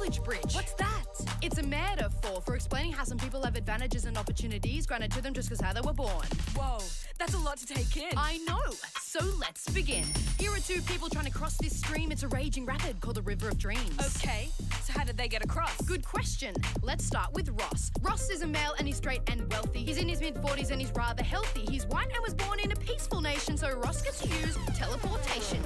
privilege bridge. What's that? It's a metaphor for explaining how some people have advantages and opportunities granted to them just because how they were born. Whoa, that's a lot to take in. I know. So let's begin. Here are two people trying to cross this stream. It's a raging rapid called the River of Dreams. Okay, so how did they get across? Good question. Let's start with Ross. Ross is a male and he's straight and wealthy. He's in his mid-40s and he's rather healthy. He's white and was born in a peaceful nation, so Ross gets to use teleportation.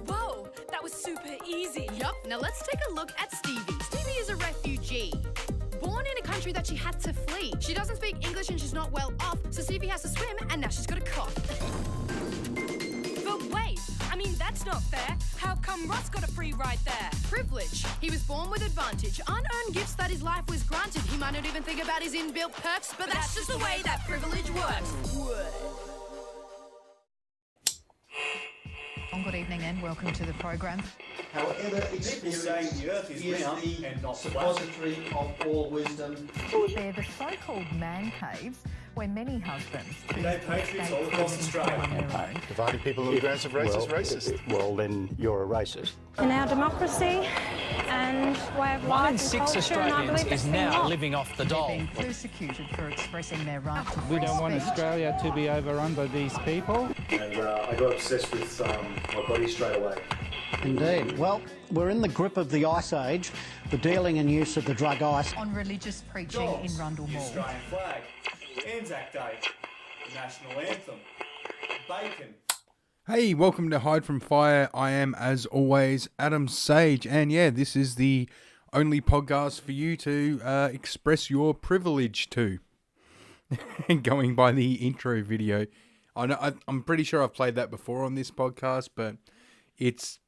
Whoa, that was super easy. Yup. Now let's take a look at Stevie. Stevie is a refugee. Born in a country that she had to flee. She doesn't speak English and she's not well off, so Stevie has to swim and now she's got a cough. But wait, I mean, that's not fair. How come Ross got a free ride there? Privilege. He was born with advantage. Unearned gifts that his life was granted. He might not even think about his inbuilt perks, but that's just the way that privilege works. Good evening and welcome to the program. However, experience saying the earth is round the and not suppository of all wisdom. They're the so-called man caves where many husbands They patriots all across Australia. Dividing people into groups of race is racist. Well, then you're a racist. In our democracy and way of life and culture, and I believe it's now living off the dole. being persecuted for expressing their right to We don't want free speech. Australia to be overrun by these people. And I got obsessed with my body straight away. Indeed. Well, we're in the grip of the Ice Age, the dealing and use of the drug ice. On religious preaching Dogs, in Rundle the Mall. Australian flag, Anzac Day, the national anthem, bacon. Hey, welcome to Hide from Fire. I am, as always, Adam Sage, and yeah, this is the only podcast for you to express your privilege to. Going by the intro video, I'm pretty sure I've played that before on this podcast, but it's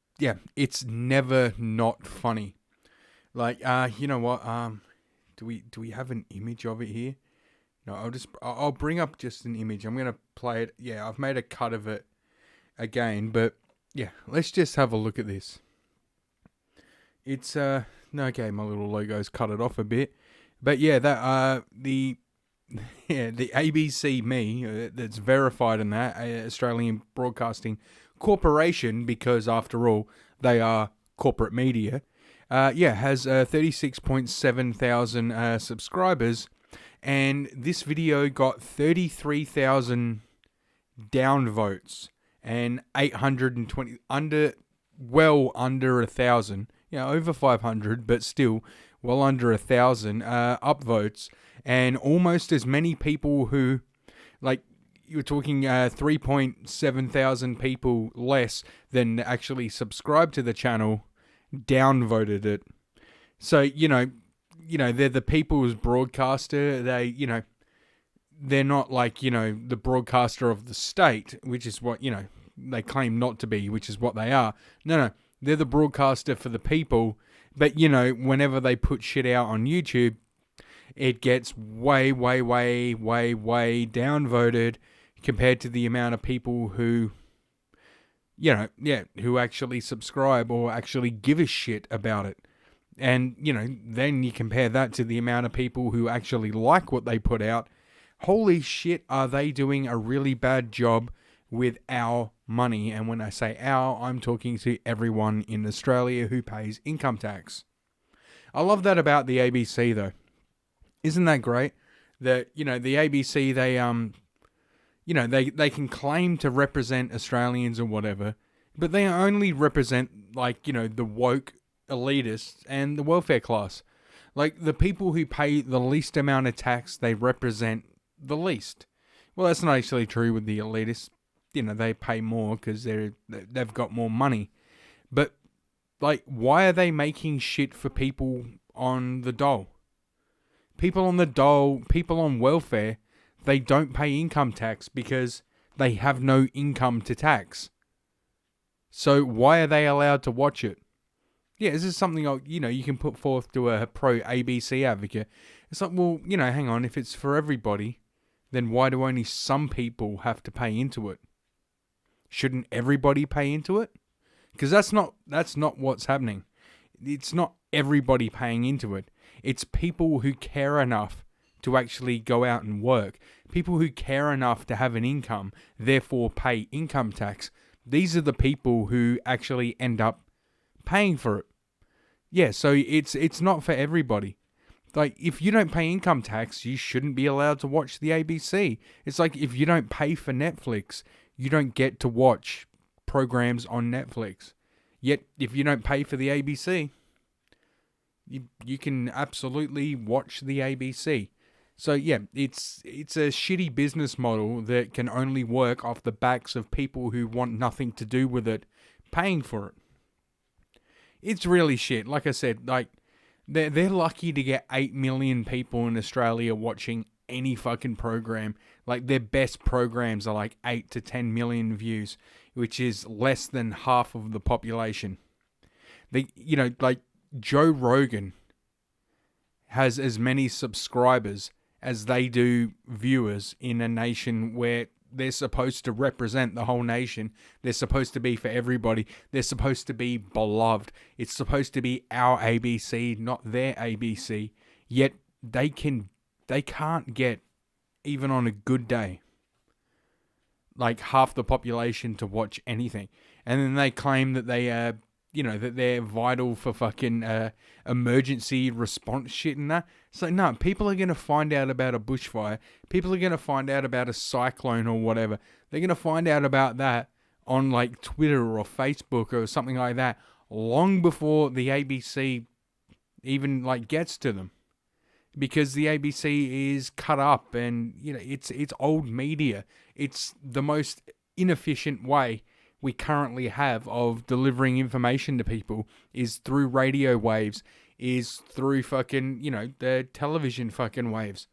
never not funny. Like, you know what? Do we have an image of it here? No, I'll bring up just an image. I'm gonna play it. Yeah, I've made a cut of it again, but yeah, let's just have a look at this. It's no, okay, my little logo's cut it off a bit, but yeah, that the ABC Me that's verified in that Australian Broadcasting Corporation, because after all they are corporate media, has 36.7 thousand subscribers, and this video got 33,000 downvotes and 820 under 1,000, over 500, but still well under 1,000 upvotes, and almost as many people who, like, you're talking 3.7 thousand people less than actually subscribed to the channel downvoted it. So, they're the people's broadcaster. They're not like, the broadcaster of the state, which is what, they claim not to be, which is what they are. No, they're the broadcaster for the people. But, whenever they put shit out on YouTube, it gets way, way, way, way, way downvoted compared to the amount of people who, who actually subscribe or actually give a shit about it. And, then you compare that to the amount of people who actually like what they put out. Holy shit, are they doing a really bad job with our money? And when I say our, I'm talking to everyone in Australia who pays income tax. I love that about the ABC, though. Isn't that great? That, the ABC, they can claim to represent Australians or whatever, but they only represent, the woke elitists and the welfare class. Like, the people who pay the least amount of tax, they represent the least. Well, that's not actually true with the elitists. They pay more because they've got more money. But, why are they making shit for people on the dole? People on the dole, people on welfare, they don't pay income tax because they have no income to tax. So why are they allowed to watch it? Yeah, this is something, you can put forth to a pro-ABC advocate. It's like, well, hang on, if it's for everybody, then why do only some people have to pay into it? Shouldn't everybody pay into it? Because that's not what's happening. It's not everybody paying into it. It's people who care enough to actually go out and work. People who care enough to have an income, therefore pay income tax. these are the people who actually end up paying for it. Yeah, so it's not for everybody. Like, if you don't pay income tax, you shouldn't be allowed to watch the ABC. It's like if you don't pay for Netflix, you don't get to watch programs on Netflix. Yet, if you don't pay for the ABC, you can absolutely watch the ABC. So yeah, it's a shitty business model that can only work off the backs of people who want nothing to do with it paying for it. It's really shit. Like I said, like they're lucky to get 8 million people in Australia watching any fucking program. Like, their best programs are like 8 to 10 million views, which is less than half of the population. Like Joe Rogan has as many subscribers as they do viewers in a nation where they're supposed to represent the whole nation. They're supposed to be for everybody. They're supposed to be beloved. It's supposed to be our ABC, not their ABC. Yet they can't get, even on a good day, like half the population to watch anything. And then they claim that that they're vital for fucking emergency response shit and that. So no, people are going to find out about a bushfire. People are going to find out about a cyclone or whatever. They're going to find out about that on like Twitter or Facebook or something like that long before the ABC even like gets to them. Because the ABC is cut up and, it's old media. It's the most inefficient way we currently have of delivering information to people is through radio waves, is through fucking, the television fucking waves.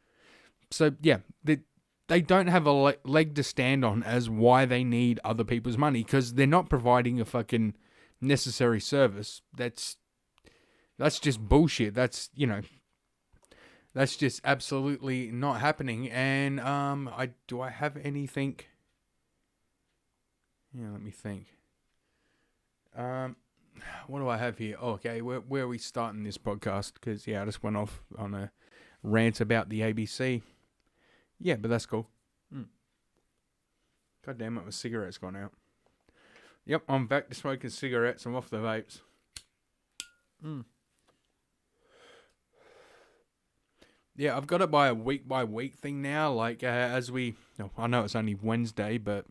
So, yeah, they don't have a leg to stand on as why they need other people's money, because they're not providing a fucking necessary service. That's just bullshit. That's just absolutely not happening. And do I have anything? Yeah, let me think. What do I have here? Oh, okay, where are we starting this podcast? Because, I just went off on a rant about the ABC. Yeah, but that's cool. God damn it, my cigarette's gone out. Yep, I'm back to smoking cigarettes. I'm off the vapes. Yeah, I've got it by a week-by-week thing now. Like, I know it's only Wednesday, but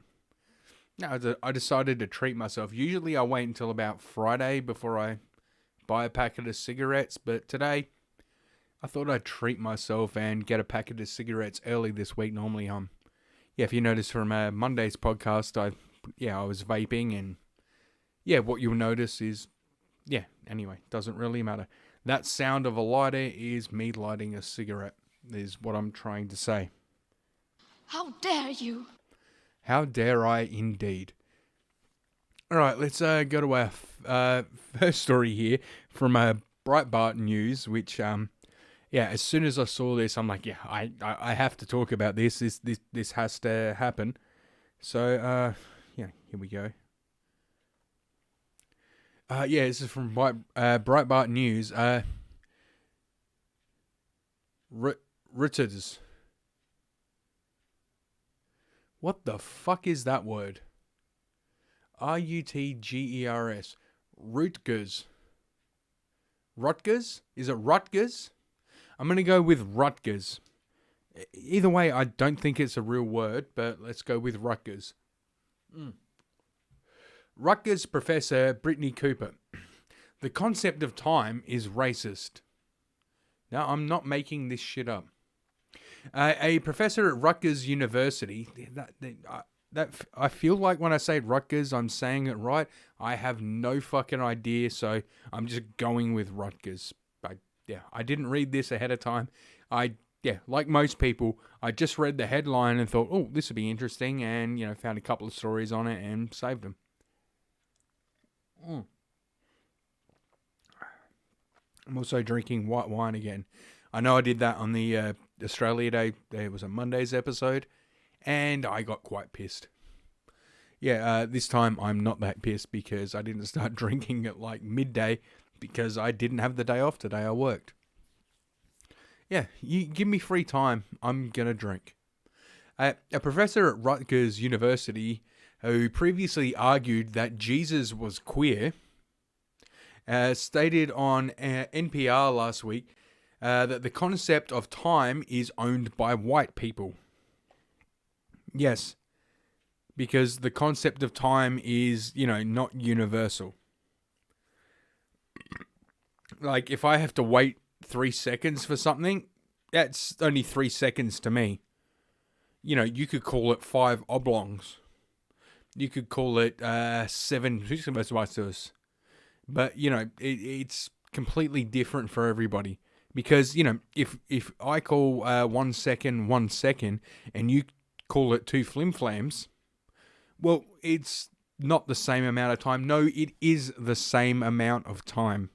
no, I decided to treat myself. Usually I wait until about Friday before I buy a packet of cigarettes, but today I thought I'd treat myself and get a packet of cigarettes early this week. Normally, if you notice from Monday's podcast, I was vaping, and what you'll notice is, anyway, doesn't really matter. That sound of a lighter is me lighting a cigarette, is what I'm trying to say. How dare you? How dare I, indeed. All right, let's go to our first story here from Breitbart News, which, as soon as I saw this, I'm like, I have to talk about this. This has to happen. So, here we go. This is from Breitbart News. Reuters. What the fuck is that word? Rutgers. Rutgers? Rutgers? Is it Rutgers? I'm going to go with Rutgers. Either way, I don't think it's a real word, but let's go with Rutgers. Rutgers professor Brittany Cooper. The concept of time is racist. Now, I'm not making this shit up. A professor at Rutgers University. That I feel like when I say Rutgers, I'm saying it right. I have no fucking idea, so I'm just going with Rutgers. But I didn't read this ahead of time. Like most people, I just read the headline and thought, oh, this would be interesting, and found a couple of stories on it and saved them. I'm also drinking white wine again. I know I did that on the Australia Day. It was a Monday's episode, and I got quite pissed. This time I'm not that pissed because I didn't start drinking at like midday because I didn't have the day off today. I worked. You give me free time, I'm going to drink. A professor at Rutgers University who previously argued that Jesus was queer, stated on NPR last week that the concept of time is owned by white people. Yes, because the concept of time is, not universal. Like, if I have to wait 3 seconds for something, that's only 3 seconds to me. You could call it 5 oblongs. You could call it 7 us. But, it's completely different for everybody. Because, if I call 1 second 1 second, and you call it 2 flimflams, well, it's not the same amount of time. No, it is the same amount of time.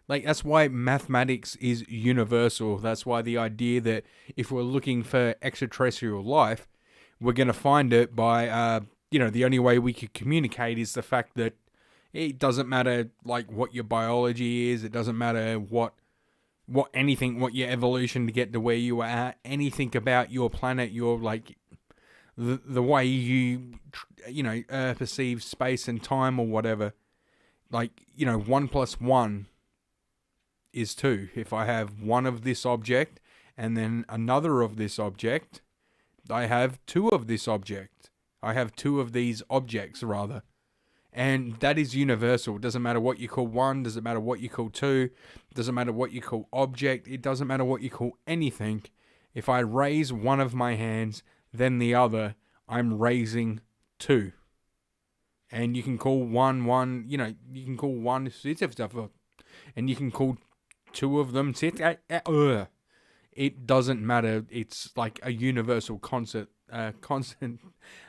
Like, that's why mathematics is universal. That's why the idea that if we're looking for extraterrestrial life, we're going to find it by, the only way we could communicate is the fact that it doesn't matter, like, what your biology is. It doesn't matter what your evolution to get to where you are at. Anything about your planet, your, like, the way you, perceive space and time or whatever. Like, 1 plus 1 is 2. If I have one of this object and then another of this object, I have 2 of this object. I have 2 of these objects, rather. And that is universal. It doesn't matter what you call 1, doesn't matter what you call 2, doesn't matter what you call object, it doesn't matter what you call anything. If I raise one of my hands, then the other, I'm raising 2. And you can call one, you can call one, and you can call 2 of them, it doesn't matter. It's like a universal constant.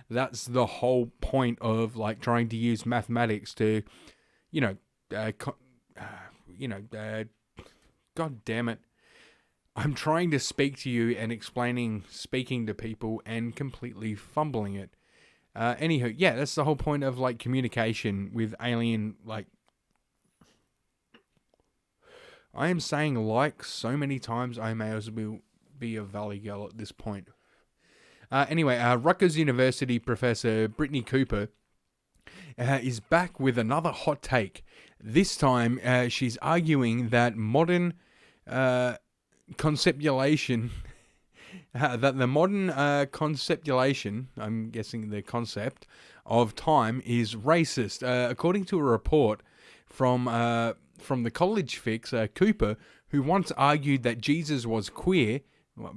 That's the whole point of, like, trying to use mathematics to, God damn it. I'm trying to speak to you and speaking to people and completely fumbling it. Anywho, yeah, that's the whole point of, like, communication with alien, like, I am saying like so many times I may as well be a Valley Girl at this point. Anyway, Rutgers University professor Brittany Cooper is back with another hot take. This time, she's arguing that modern conceptualization, I'm guessing the concept of time, is racist. According to a report from the College Fix, Cooper, who once argued that Jesus was queer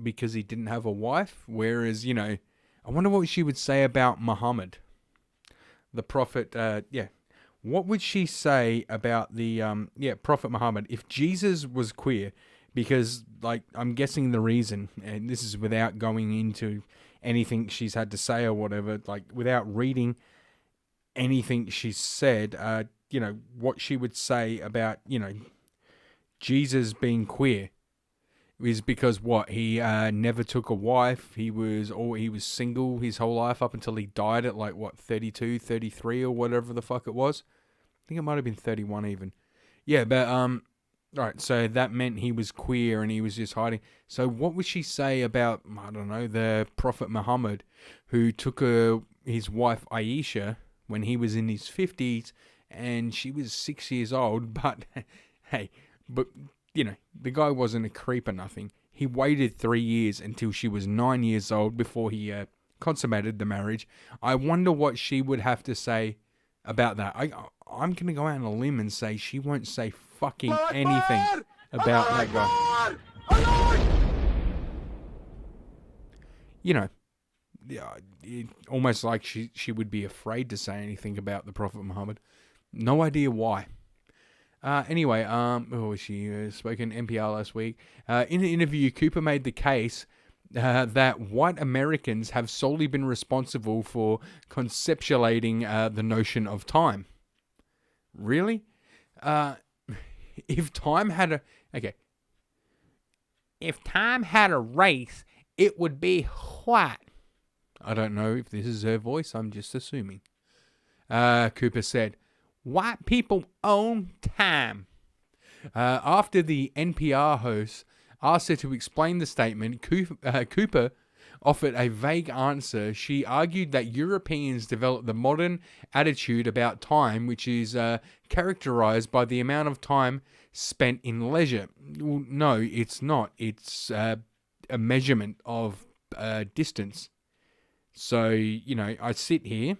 because he didn't have a wife, whereas, I wonder what she would say about Muhammad, the prophet. What would she say about the Prophet Muhammad if Jesus was queer? Because, like, I'm guessing the reason, and this is without going into anything she's had to say or whatever, like, without reading anything she's said, what she would say about, Jesus being queer is because he never took a wife. He was single his whole life up until he died at, like, 32, 33 or whatever the fuck it was. I think it might have been 31 even. Yeah, but right, so that meant he was queer and he was just hiding. So what would she say about, I don't know, the Prophet Muhammad, who took his wife Aisha when he was in his 50s and she was 6 years old, but hey, the guy wasn't a creep or nothing. He waited 3 years until she was 9 years old before he consummated the marriage. I wonder what she would have to say about that. I'm going to go out on a limb and say she won't say fucking anything about that guy. Almost like she would be afraid to say anything about the Prophet Muhammad. No idea why. Anyway, she spoke in NPR last week. In an interview, Cooper made the case that white Americans have solely been responsible for conceptualizing the notion of time. Really? If time had a race, it would be white. I don't know if this is her voice. I'm just assuming. Cooper said, "White people own time." After the NPR host asked her to explain the statement, Cooper offered a vague answer. She argued that Europeans developed the modern attitude about time, which is characterized by the amount of time spent in leisure. Well, no, it's not. It's a measurement of distance. So, I sit here,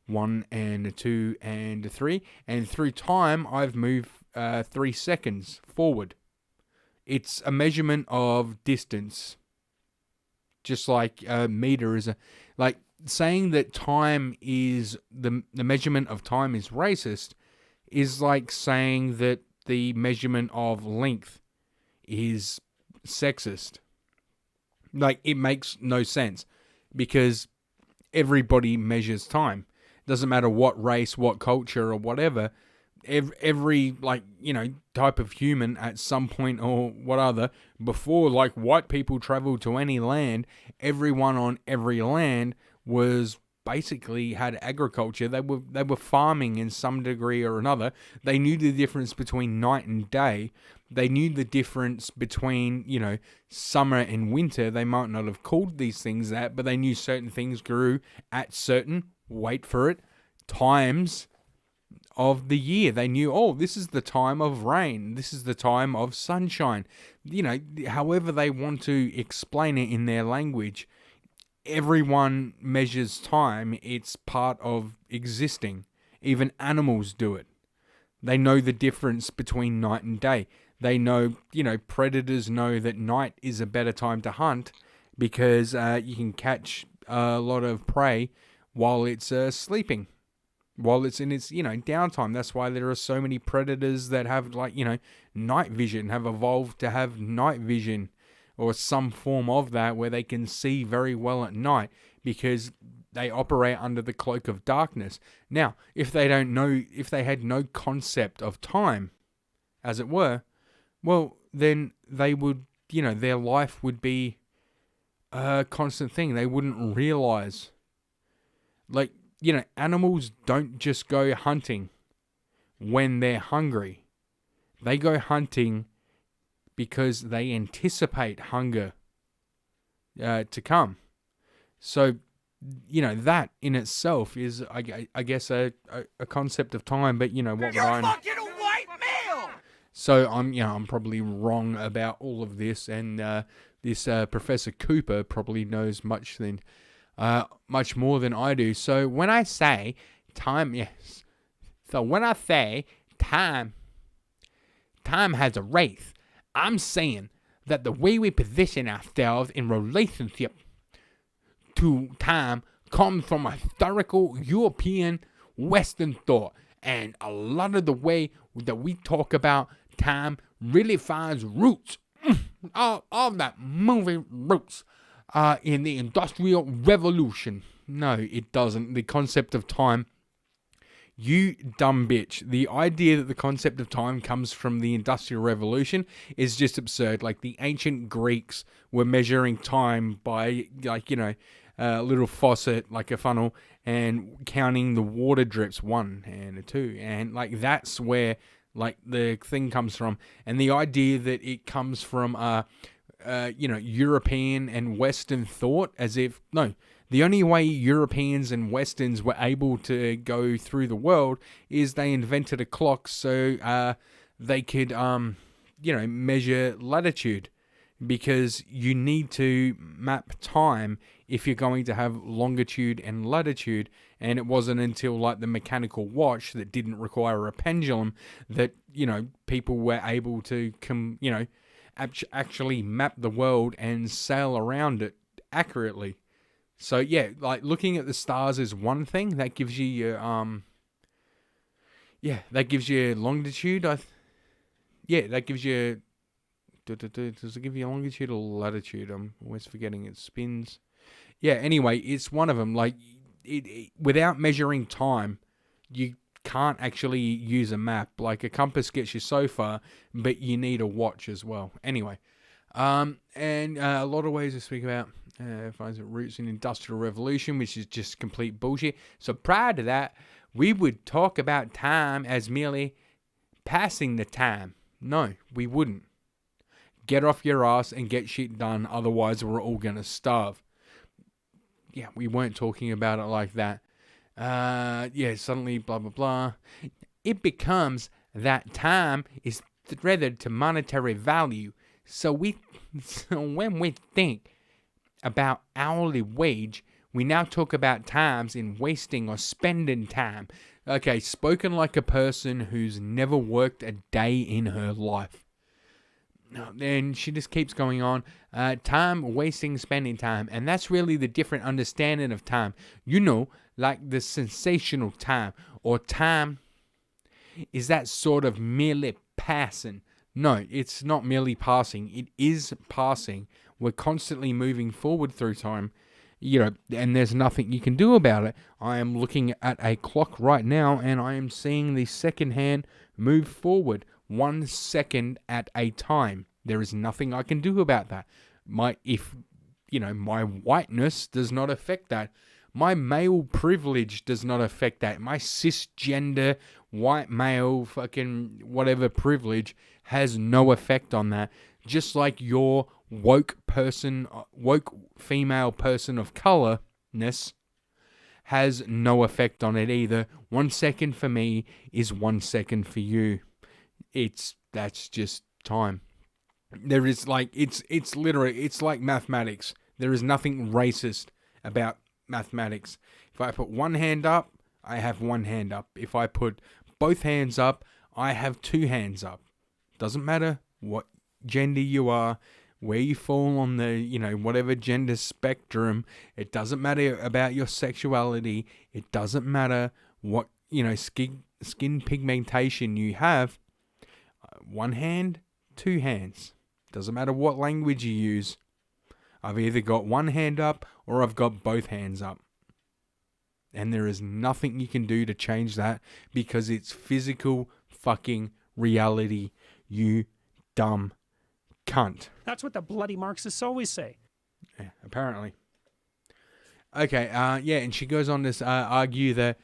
1 and 2 and 3, and through time, I've moved 3 seconds forward. It's a measurement of distance. Just like a meter is like saying that time is the measurement of time is racist is like saying that the measurement of length is sexist. Like, it makes no sense because everybody measures time. Doesn't matter what race, what culture, or whatever. Every type of human at some point or what other, before like white people traveled to any land, everyone on every land was basically had agriculture. They were farming in some degree or another. They knew the difference between night and day. They knew the difference between, summer and winter. They might not have called these things that, but they knew certain things grew at certain, wait for it, times of the year. They knew, this is the time of rain. This is the time of sunshine. However they want to explain it in their language, everyone measures time. It's part of existing. Even animals do it. They know the difference between night and day. They know, predators know that night is a better time to hunt because you can catch a lot of prey while it's sleeping, while it's in its, downtime. That's why there are so many predators that have night vision, have evolved to have night vision or some form of that where they can see very well at night because they operate under the cloak of darkness. Now, if they had no concept of time, as it were, well, then they would, their life would be a constant thing. They wouldn't realize. Animals don't just go hunting when they're hungry. They go hunting because they anticipate hunger to come. So, that in itself is, I guess, a concept of time. But what would I know? Fucking a white male! So I'm probably wrong about all of this, and this Professor Cooper probably knows much more than I do. So when I say time, yes. So when I say time has a race, I'm saying that the way we position ourselves in relationship to time comes from a historical European Western thought. And a lot of the way that we talk about time really finds roots, all that moving roots, in the Industrial Revolution. No, it doesn't. The concept of time, you dumb bitch. The idea that the concept of time comes from the Industrial Revolution is just absurd. Like, the ancient Greeks were measuring time by, a little faucet, like a funnel, and counting the water drips, 1 and 2. And, that's where, the thing comes from. And the idea that it comes from, European and Western thought, as if, no, the only way Europeans and Westerns were able to go through the world is they invented a clock so they could, measure latitude, because you need to map time if you're going to have longitude and latitude. And it wasn't until the mechanical watch that didn't require a pendulum that, people were able to actually map the world and sail around it accurately. So yeah, looking at the stars is one thing that gives you your that gives you longitude. That gives you. Does it give you longitude or latitude? I'm always forgetting. It spins. Yeah. Anyway, it's one of them. Without measuring time, you can't actually use a map. Like, a compass gets you so far, but you need a watch as well. Anyway, and a lot of ways to speak about finds its roots in Industrial Revolution, which is just complete bullshit. So prior to that, we would talk about time as merely passing the time. No, we wouldn't. Get off your ass and get shit done, otherwise we're all gonna starve. yeah, we weren't talking about it like that. Yeah, suddenly blah, blah, blah. It becomes that time is threaded to monetary value. So when we think about hourly wage, we now talk about times in wasting or spending time. Okay, spoken like a person who's never worked a day in her life. Then she just keeps going on. Time, wasting, spending time. And that's really the different understanding of time. You know, like the sensational time, or time is that sort of merely passing. No, it's not merely passing. It is passing. We're constantly moving forward through time, you know, and there's nothing you can do about it. I am looking at a clock right now, and I am seeing the second hand move forward 1 second at a time. There is nothing I can do about that. My whiteness does not affect that. My male privilege does not affect that. My cisgender white male fucking whatever privilege has no effect on that. Just like your woke female person of colorness has no effect on it either. 1 second for me is 1 second for you. That's just time. There is like it's literally it's like mathematics. There is nothing racist about mathematics. If I put one hand up, I have one hand up. If I put both hands up, I have two hands up. Doesn't matter what gender you are, where you fall on the, whatever gender spectrum. It doesn't matter about your sexuality. It doesn't matter what, skin pigmentation you have. One hand, two hands. Doesn't matter what language you use. I've either got one hand up or I've got both hands up. And there is nothing you can do to change that because it's physical fucking reality, you dumb cunt. That's what the bloody Marxists always say. Yeah, apparently. Okay, and she goes on to argue that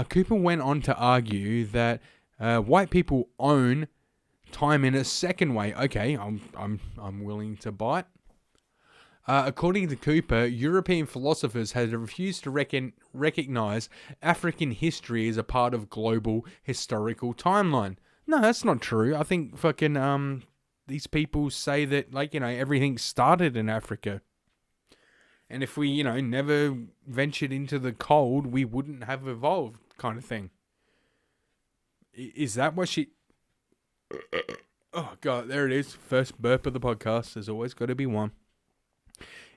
Cooper went on to argue that white people own time in a second way. Okay, I'm willing to bite. According to Cooper, European philosophers had refused to recognize African history as a part of global historical timeline. No, that's not true. I think fucking these people say that everything started in Africa. And if we, never ventured into the cold, we wouldn't have evolved, kind of thing. Is that what she... Oh, God, there it is. First burp of the podcast. There's always got to be one.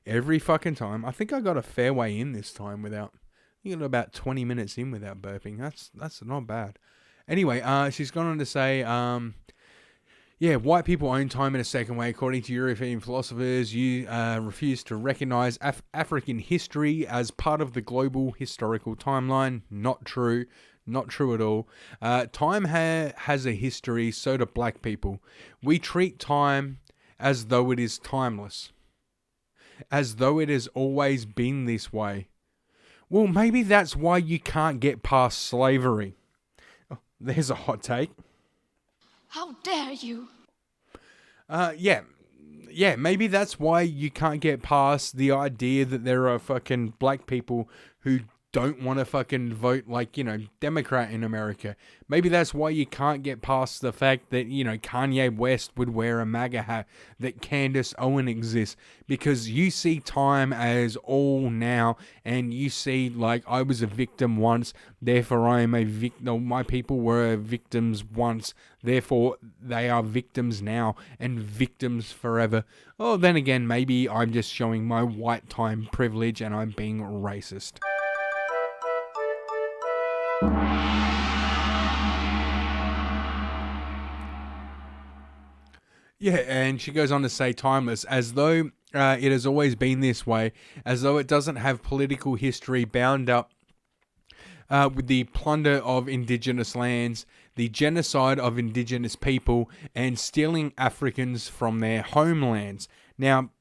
Every fucking time. I think I got a fair way in this time without... You got about 20 minutes in without burping. That's not bad. Anyway, she's gone on to say... white people own time in a second way. According to European philosophers, you refuse to recognize African history as part of the global historical timeline. Not true. Not true at all. Time has a history, so do black people. We treat time as though it is timeless. As though it has always been this way. Well, maybe that's why you can't get past slavery. Oh, there's a hot take. How dare you? Maybe that's why you can't get past the idea that there are fucking black people who don't want to fucking vote Democrat in America. Maybe that's why you can't get past the fact that, Kanye West would wear a MAGA hat, that Candace Owen exists, because you see time as all now, and you see, I was a victim once, therefore I am a victim. My people were victims once, therefore they are victims now, and victims forever. Oh, then again, maybe I'm just showing my white time privilege and I'm being racist. Yeah, and she goes on to say timeless, as though it has always been this way, as though it doesn't have political history bound up with the plunder of indigenous lands, the genocide of indigenous people, and stealing Africans from their homelands. Now,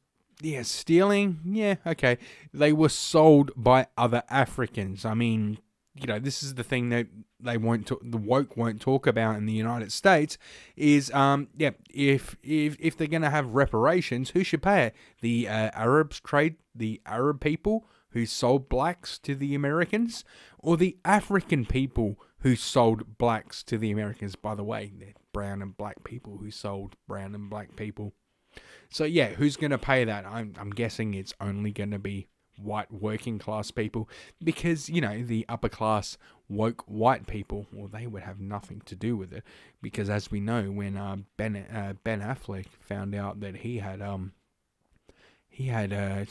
stealing, okay. They were sold by other Africans. I mean, this is the thing that the woke won't talk about in the United States is, if they're going to have reparations, who should pay it? The Arab people who sold blacks to the Americans, or the African people who sold blacks to the Americans? By the way, they're brown and black people who sold brown and black people. So yeah, who's going to pay that? I'm guessing it's only going to be white working class people, because, you know, the upper class woke white people, well, they would have nothing to do with it, because as we know, when Ben Affleck found out that he had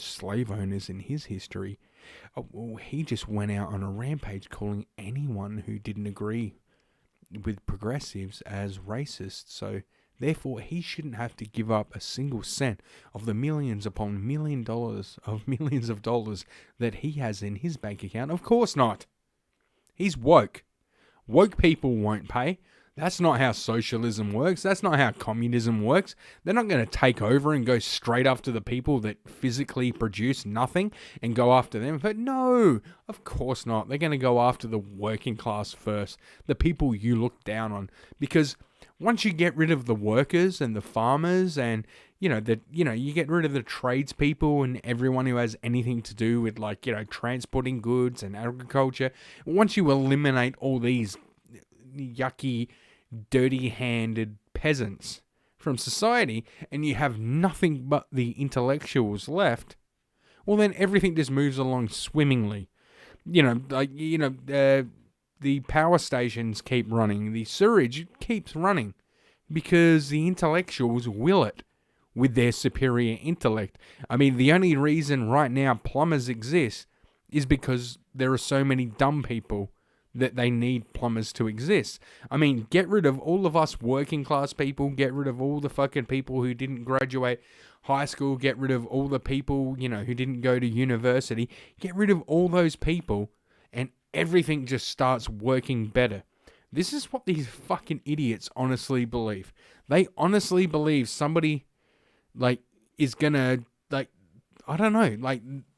slave owners in his history, well, he just went out on a rampage calling anyone who didn't agree with progressives as racist. So therefore, he shouldn't have to give up a single cent of the millions upon millions of dollars that he has in his bank account. Of course not. He's woke. Woke people won't pay. That's not how socialism works. That's not how communism works. They're not going to take over and go straight after the people that physically produce nothing and go after them. But no, of course not. They're going to go after the working class first, the people you look down on. Because once you get rid of the workers and the farmers and, you get rid of the tradespeople and everyone who has anything to do with, like, transporting goods and agriculture, once you eliminate all these yucky, dirty-handed peasants from society and you have nothing but the intellectuals left, well, then everything just moves along swimmingly. The power stations keep running, the sewage keeps running, because the intellectuals will it with their superior intellect. I mean, the only reason right now plumbers exist is because there are so many dumb people that they need plumbers to exist. I mean, get rid of all of us working class people, get rid of all the fucking people who didn't graduate high school, get rid of all the people, who didn't go to university, get rid of all those people, and everything just starts working better. This is what these fucking idiots honestly believe. They honestly believe somebody, is gonna, I don't know,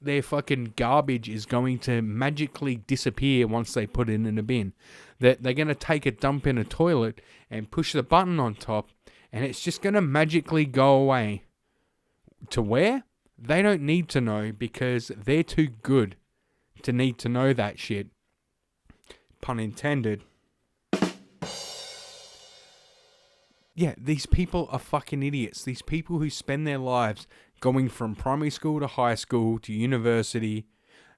their fucking garbage is going to magically disappear once they put it in a bin. That they're going to take a dump in a toilet and push the button on top, and it's just going to magically go away. To where? They don't need to know, because they're too good to need to know that shit. Pun intended. Yeah, these people are fucking idiots. These people who spend their lives going from primary school to high school to university,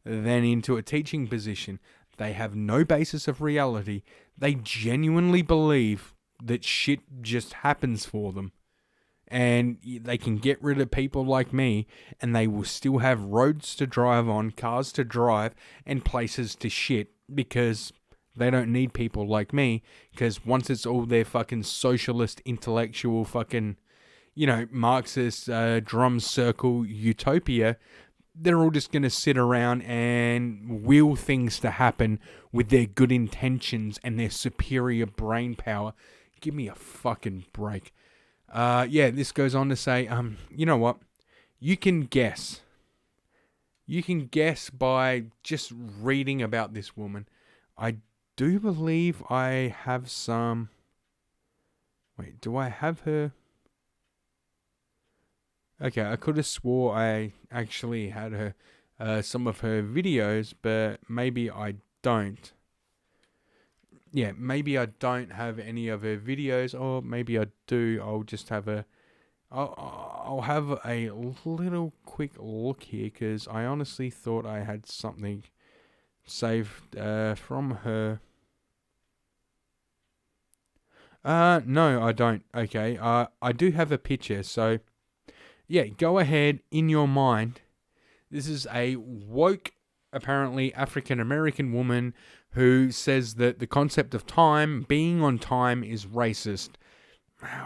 then into a teaching position. They have no basis of reality. They genuinely believe that shit just happens for them. And they can get rid of people like me, and they will still have roads to drive on, cars to drive, and places to shit, because they don't need people like me, because once it's all their fucking socialist, intellectual fucking, Marxist drum circle utopia, they're all just going to sit around and will things to happen with their good intentions and their superior brain power. Give me a fucking break. This goes on to say, you know what? You can guess. You can guess by just reading about this woman. I do believe I have some... Wait, do I have her? Okay, I could have swore I actually had her, some of her videos, but maybe I don't. Yeah, maybe I don't have any of her videos, or maybe I do. I'll just have I'll have a little quick look here, because I honestly thought I had something saved from her. No, I don't. Okay, I do have a picture, so yeah, go ahead in your mind. This is a woke, apparently African-American woman who says that the concept of time, being on time, is racist.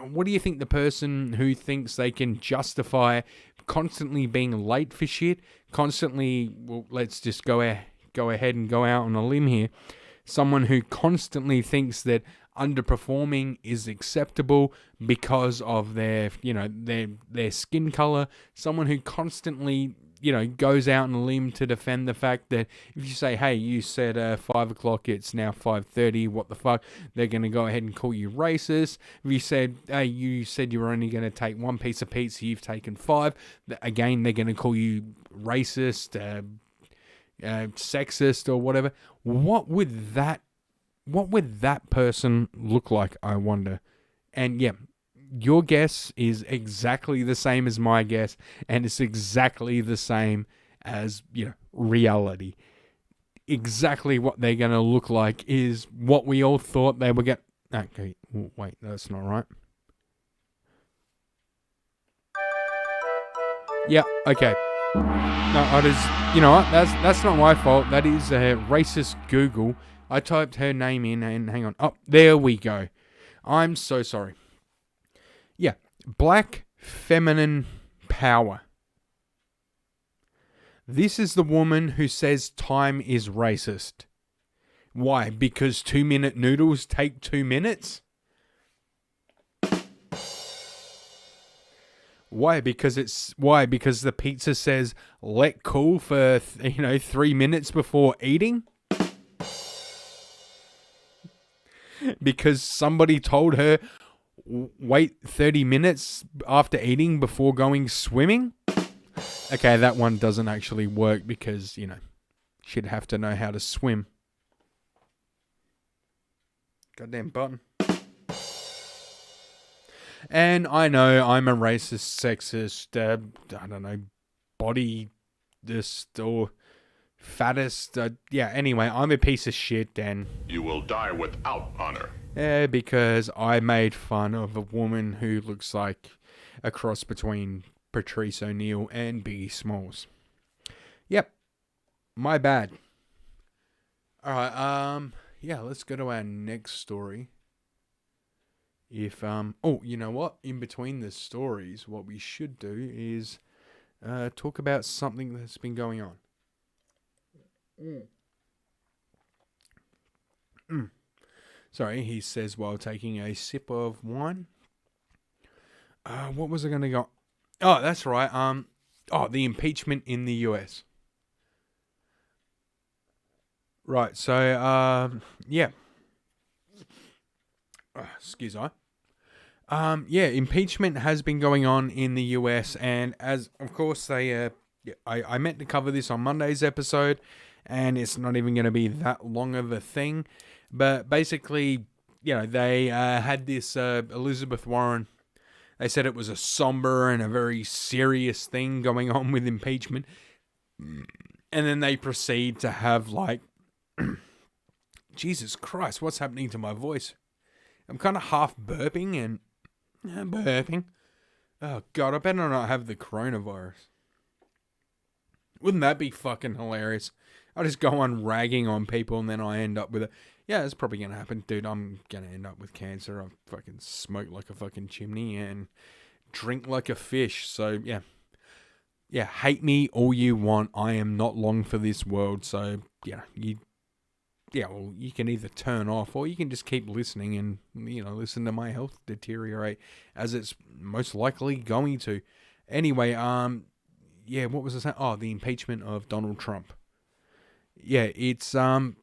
What do you think the person who thinks they can justify constantly being late for shit, constantly, well, let's just go ahead and go out on a limb here, someone who constantly thinks that underperforming is acceptable because of their skin color, someone who constantly goes out on a limb to defend the fact that if you say, hey, you said 5 o'clock, it's now 5:30, what the fuck, they're going to go ahead and call you racist. If you said, hey, you said you were only going to take one piece of pizza, you've taken 5, again, they're going to call you racist, sexist or whatever. What would that person look like, I wonder? And yeah, your guess is exactly the same as my guess, and it's exactly the same as, reality. Exactly what they're going to look like is what we all thought they were going to... Okay, wait, that's not right. Yeah, okay. No, I just... You know what? That's not my fault. That is racist Google. I typed her name in and hang on. Oh, there we go. I'm so sorry. Yeah, black feminine power. This is the woman who says time is racist. Why? Because 2-minute noodles take 2 minutes? Why? Because the pizza says let cool for 3 minutes before eating? Because somebody told her wait 30 minutes after eating before going swimming? Okay, that one doesn't actually work because, she'd have to know how to swim. Goddamn button. And I know I'm a racist, sexist, I don't know, bodyist or fattest. Anyway, I'm a piece of shit and... You will die without honor. Because I made fun of a woman who looks like a cross between Patrice O'Neill and Biggie Smalls. Yep. My bad. Alright, let's go to our next story. You know what? In between the stories, what we should do is talk about something that's been going on. Sorry, he says while taking a sip of wine. What was I going to go? Oh, that's right. The impeachment in the US. Right, so, excuse me. Impeachment has been going on in the US, and as, of course, I meant to cover this on Monday's episode, and it's not even going to be that long of a thing, but basically, they had this Elizabeth Warren. They said it was a somber and a very serious thing going on with impeachment, and then they proceed to have, Jesus Christ, what's happening to my voice? I'm kind of half burping and... burping. Oh, God, I better not have the coronavirus. Wouldn't that be fucking hilarious? I just go on ragging on people and then I end up with it. Yeah, it's probably going to happen. Dude, I'm going to end up with cancer. I fucking smoke like a fucking chimney and drink like a fish. So, yeah. Yeah, hate me all you want. I am not long for this world. So, you can either turn off or you can just keep listening and, listen to my health deteriorate as it's most likely going to. Anyway, what was I saying? Oh, the impeachment of Donald Trump. Yeah, it's, where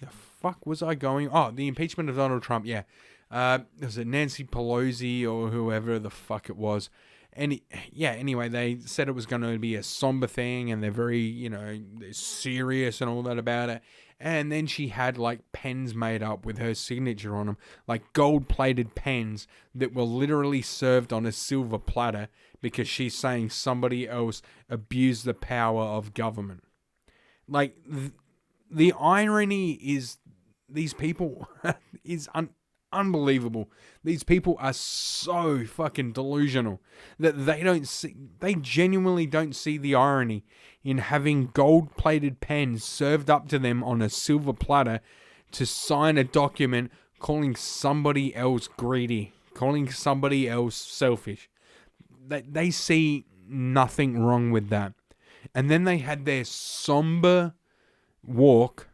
the fuck was I going? Oh, the impeachment of Donald Trump, yeah. Was it Nancy Pelosi or whoever the fuck it was? And anyway, they said it was going to be a somber thing and they're very, they're serious and all that about it. And then she had pens made up with her signature on them, gold-plated pens that were literally served on a silver platter because she's saying somebody else abused the power of government. The irony is these people is unbelievable. These people are so fucking delusional that they genuinely don't see the irony in having gold-plated pens served up to them on a silver platter to sign a document calling somebody else greedy, calling somebody else selfish. They see nothing wrong with that. And then they had their somber walk,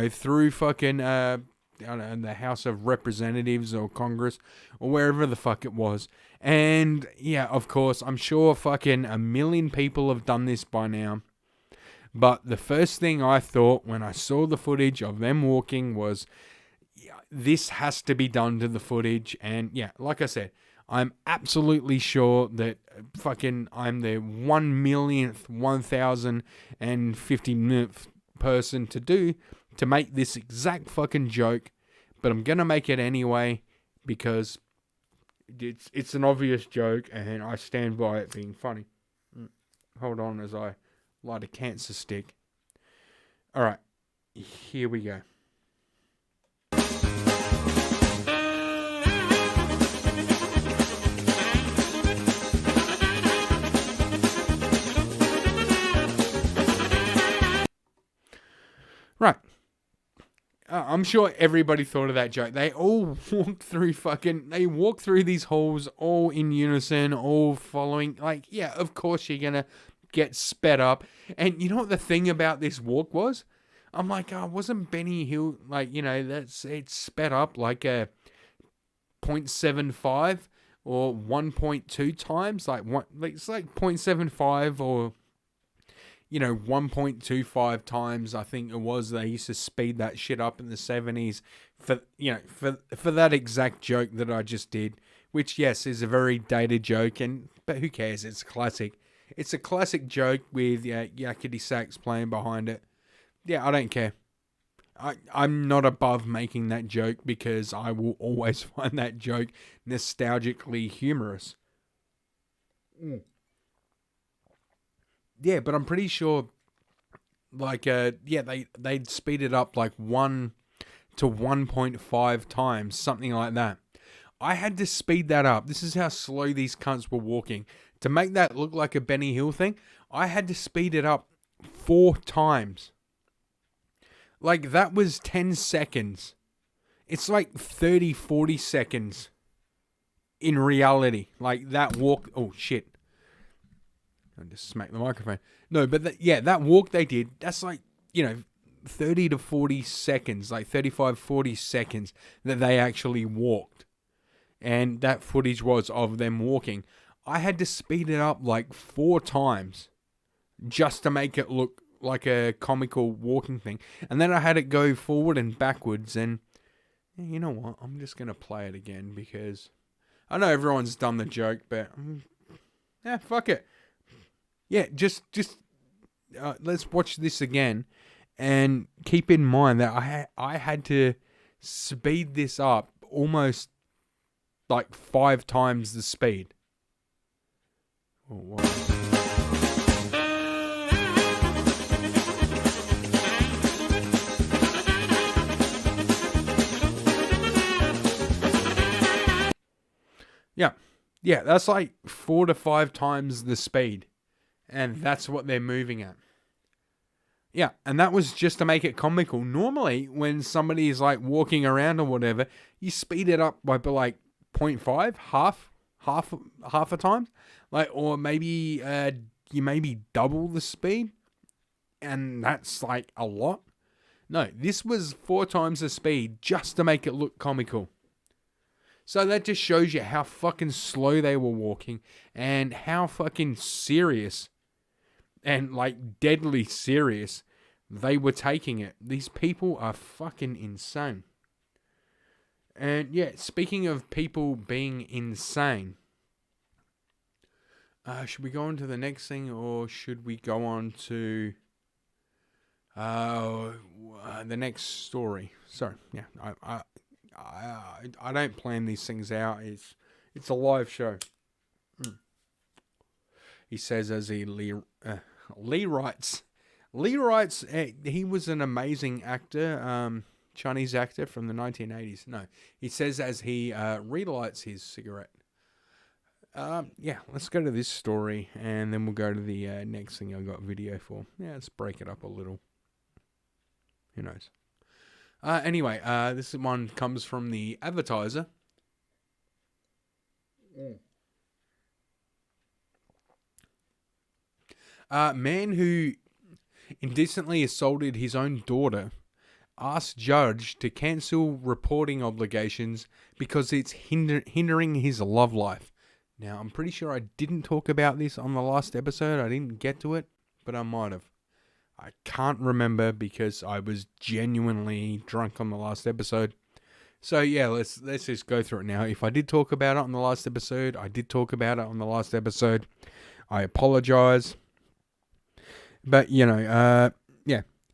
through fucking, I don't know, the House of Representatives or Congress or wherever the fuck it was. And yeah, of course, I'm sure fucking 1 million people have done this by now. But the first thing I thought when I saw the footage of them walking was, this has to be done to the footage. And yeah, like I said, I'm absolutely sure that fucking I'm the 1,000,000th, 1,050th person to make this exact fucking joke, but I'm gonna make it anyway because it's an obvious joke and I stand by it being funny. Hold on as I light a cancer stick. All right, here we go. Right. I'm sure everybody thought of that joke. They all walked through these halls all in unison, all following. Like, yeah, of course you're going to get sped up. And you know what the thing about this walk was? I'm like, wasn't Benny Hill, it's sped up like a 0.75 or 1.2 times? It's like 0.75 or 1.25 times, I think it was. They used to speed that shit up in the 70s for that exact joke that I just did, which, yes, is a very dated joke, but who cares? It's classic. It's a classic joke with yakety sax playing behind it. Yeah, I don't care. I'm not above making that joke because I will always find that joke nostalgically humorous. Yeah, but I'm pretty sure, they'd speed it up like 1 to 1.5 times, something like that. I had to speed that up. This is how slow these cunts were walking. To make that look like a Benny Hill thing, I had to speed it up 4 times. Like, that was 10 seconds. It's like 30, 40 seconds in reality. Like, that walk... Oh, shit. I just smacked the microphone. No, but that walk they did, that's like, 30 to 40 seconds, like 35, 40 seconds that they actually walked. And that footage was of them walking. I had to speed it up like 4 times just to make it look like a comical walking thing. And then I had it go forward and backwards. And you know what? I'm just going to play it again because I know everyone's done the joke, but fuck it. Yeah, just let's watch this again, and keep in mind that I had to speed this up almost like 5 times the speed. Oh, wow. Yeah, that's like 4 to 5 times the speed. And that's what they're moving at. Yeah, and that was just to make it comical. Normally, when somebody is like walking around or whatever, you speed it up by like 0.5, half a time. Like, or maybe you maybe double the speed. And that's like a lot. No, this was 4 times the speed just to make it look comical. So that just shows you how fucking slow they were walking and how fucking serious and like deadly serious they were taking it. These people are fucking insane. And yeah, speaking of people being insane, should we go on to the next thing or should we go on to the next story? Sorry, yeah, I don't plan these things out. It's a live show. He says as Lee writes. Lee writes he was an amazing actor, Chinese actor from the 1980s. No, he says as he relights his cigarette. Yeah, let's go to this story and then we'll go to the next thing I got video for. Yeah, let's break it up a little. Who knows? Anyway, this one comes from the Advertiser. Man who indecently assaulted his own daughter asked judge to cancel reporting obligations because it's hindering his love life. Now, I'm pretty sure I didn't talk about this on the last episode. I didn't get to it, but I might have. I can't remember because I was genuinely drunk on the last episode. So yeah, let's just go through it now. If I did talk about it on the last episode, I did talk about it on the last episode. I apologize. But, yeah,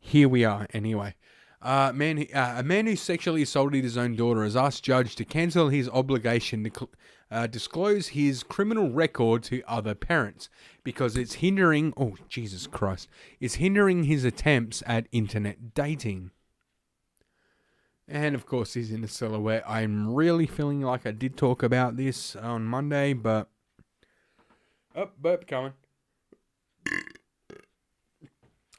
here we are anyway. A man who sexually assaulted his own daughter has asked judge to cancel his obligation to disclose his criminal record to other parents because it's hindering, it's hindering his attempts at internet dating. And of course, he's in a silhouette. I'm really feeling like I did talk about this on Monday, but... Oh, burp coming.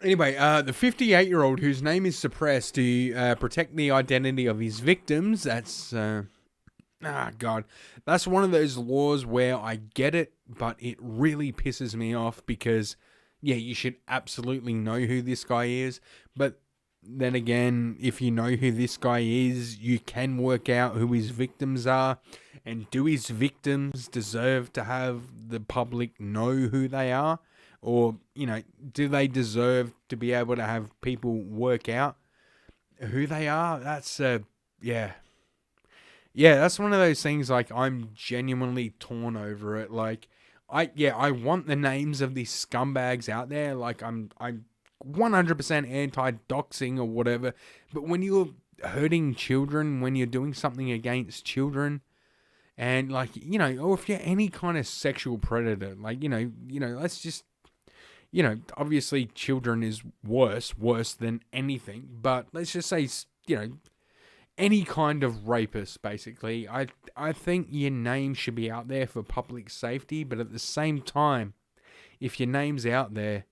Anyway, the 58-year-old whose name is suppressed to protect the identity of his victims, that's... That's one of those laws where I get it, but it really pisses me off because, yeah, you should absolutely know who this guy is, but then again, if you know who this guy is, you can work out who his victims are, and do his victims deserve to have the public know who they are? Or, do they deserve to be able to have people work out who they are? That's, yeah, that's one of those things, like, I'm genuinely torn over it. Like, I want the names of these scumbags out there. Like, I'm 100% anti-doxing or whatever. But when you're hurting children, when you're doing something against children, and, like, or if you're any kind of sexual predator, like, let's just... obviously children is worse than anything, but let's just say, any kind of rapist, basically. I think your name should be out there for public safety, but at the same time, if your name's out there,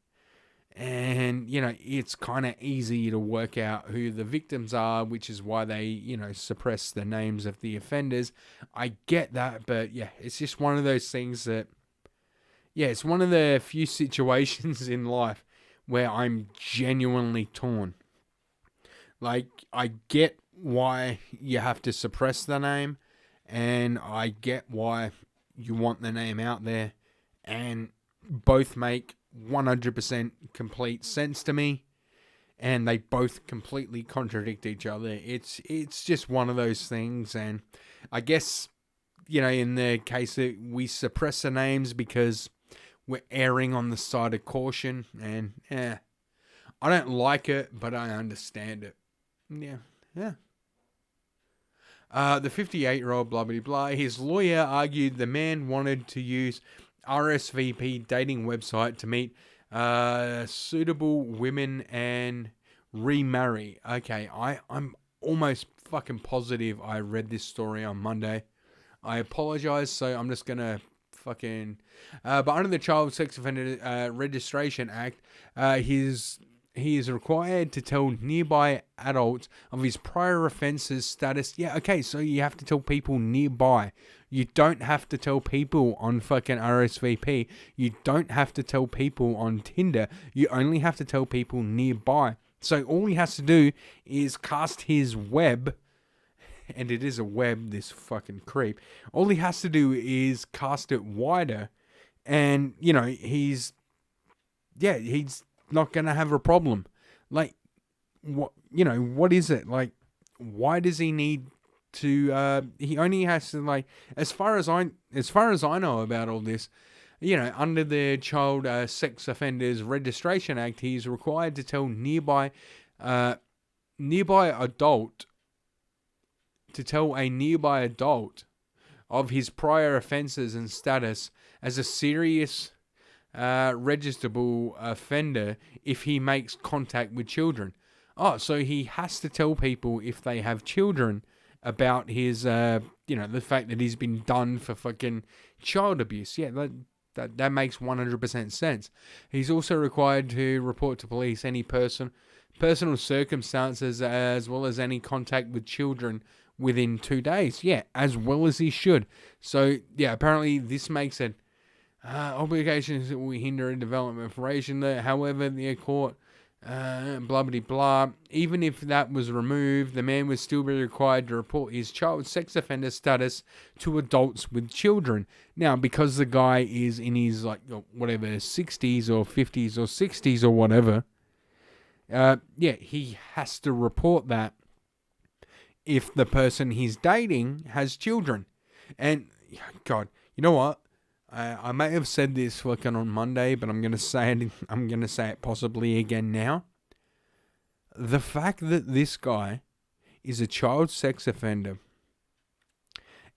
and, it's kind of easy to work out who the victims are, which is why they, suppress the names of the offenders. I get that, but yeah, it's just one of those things that... Yeah, it's one of the few situations in life where I'm genuinely torn. Like, I get why you have to suppress the name, and I get why you want the name out there, and both make 100% complete sense to me, and they both completely contradict each other. It's just one of those things, and I guess, in the case that we suppress the names because we're erring on the side of caution, and I don't like it, but I understand it. Yeah. The 58-year-old blah blah blah. His lawyer argued the man wanted to use RSVP dating website to meet suitable women and remarry. Okay, I'm almost fucking positive I read this story on Monday. I apologize, so I'm just gonna fucking... but under the Child Sex Offender Registration Act, he is required to tell nearby adults of his prior offences status. Yeah, okay, so you have to tell people nearby. You don't have to tell people on fucking RSVP. You don't have to tell people on Tinder. You only have to tell people nearby. So all he has to do is cast his web... And it is a web, this fucking creep. All he has to do is cast it wider, and, he's not going to have a problem. Like, what is it? Like, why does he need to, he only has to, like, as far as I know about all this, under the Child Sex Offenders Registration Act, he's required to tell nearby adult of his prior offences and status as a serious registrable offender if he makes contact with children. Oh, so he has to tell people if they have children about his, the fact that he's been done for fucking child abuse. Yeah, that makes 100% sense. He's also required to report to police any personal circumstances as well as any contact with children within 2 days. Yeah, as well as he should. So, yeah, apparently this makes it obligations that will hinder development of information. However, the court, blah, blah, blah. Even if that was removed, the man would still be required to report his child sex offender status to adults with children. Now, because the guy is in his, 60s or 50s or 60s or whatever, he has to report that if the person he's dating has children. And God, you know what? I may have said this fucking on Monday, but I'm gonna say it. I'm gonna say it possibly again now. The fact that this guy is a child sex offender,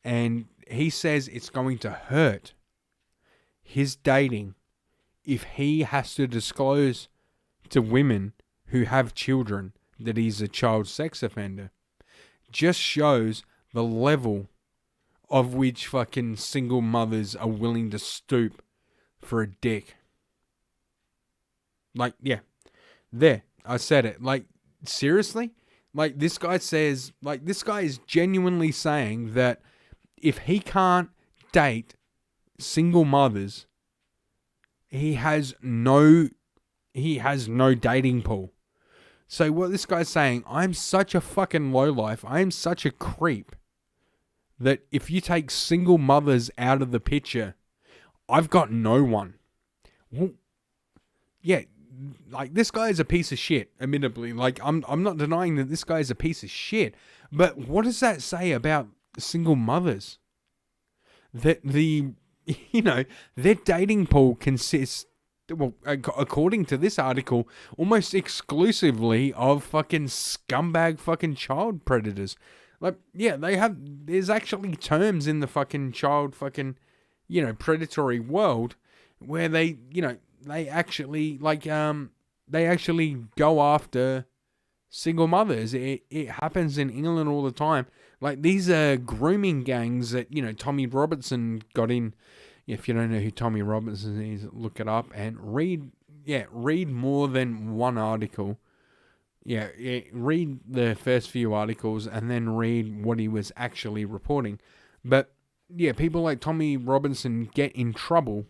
and he says it's going to hurt his dating if he has to disclose to women who have children that he's a child sex offender, just shows the level of which fucking single mothers are willing to stoop for a dick. Like, yeah. There. I said it. Like, seriously? Like, this guy says... Like, this guy is genuinely saying that if he can't date single mothers, he has no dating pool. So what this guy's saying, I'm such a fucking lowlife, I am such a creep, that if you take single mothers out of the picture, I've got no one. Well, yeah, like, this guy is a piece of shit, admittedly. Like, I'm not denying that this guy is a piece of shit, but what does that say about single mothers? That their dating pool consists, well, according to this article, almost exclusively of fucking scumbag fucking child predators. Like, yeah, there's actually terms in the fucking child fucking, predatory world where they actually go after single mothers. It happens in England all the time. Like, these are grooming gangs that, Tommy Robinson got in. If you don't know who Tommy Robinson is, look it up and read more than one article. Yeah, read the first few articles and then read what he was actually reporting. But, yeah, people like Tommy Robinson get in trouble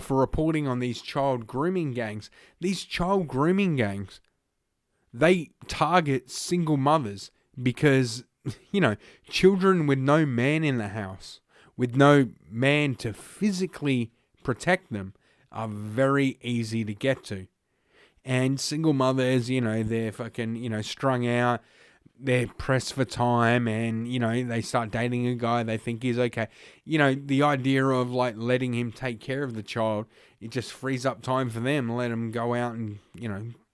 for reporting on these child grooming gangs. These child grooming gangs, they target single mothers because, children with no man in the house, with no man to physically protect them, are very easy to get to. And single mothers, they're fucking, strung out, they're pressed for time, and, they start dating a guy they think is okay. The idea of, like, letting him take care of the child, it just frees up time for them, let them go out and,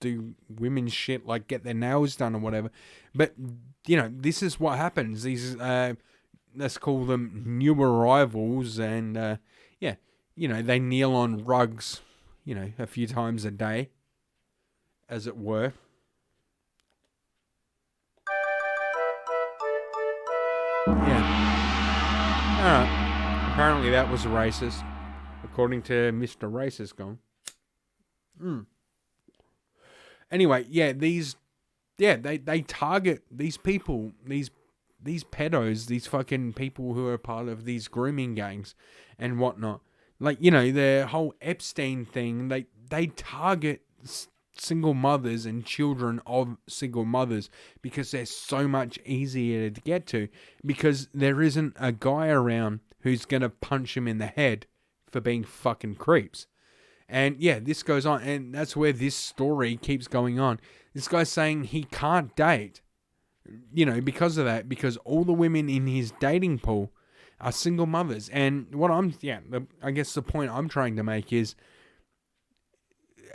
do women's shit, like get their nails done or whatever. But, this is what happens. These, let's call them new arrivals, and, they kneel on rugs, a few times a day, as it were. Yeah. Alright. Apparently that was racist, according to Mr. Racist Gone. Anyway, yeah, they target these people, these pedos, these fucking people who are part of these grooming gangs and whatnot. Like, the whole Epstein thing, they target single mothers and children of single mothers because they're so much easier to get to, because there isn't a guy around who's going to punch them in the head for being fucking creeps. And yeah, this goes on, and that's where this story keeps going on. This guy's saying he can't date, because of that, because all the women in his dating pool are single mothers. And I guess the point I'm trying to make is,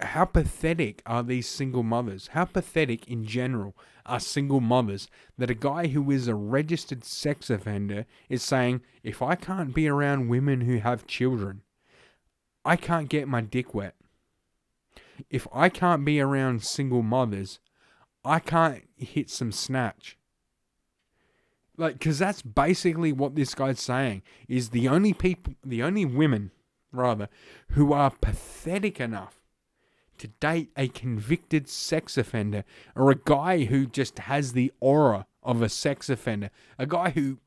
how pathetic are these single mothers? How pathetic in general are single mothers that a guy who is a registered sex offender is saying, if I can't be around women who have children, I can't get my dick wet. If I can't be around single mothers, I can't hit some snatch. Like, because that's basically what this guy's saying, is the only women, who are pathetic enough to date a convicted sex offender, or a guy who just has the aura of a sex offender, a guy who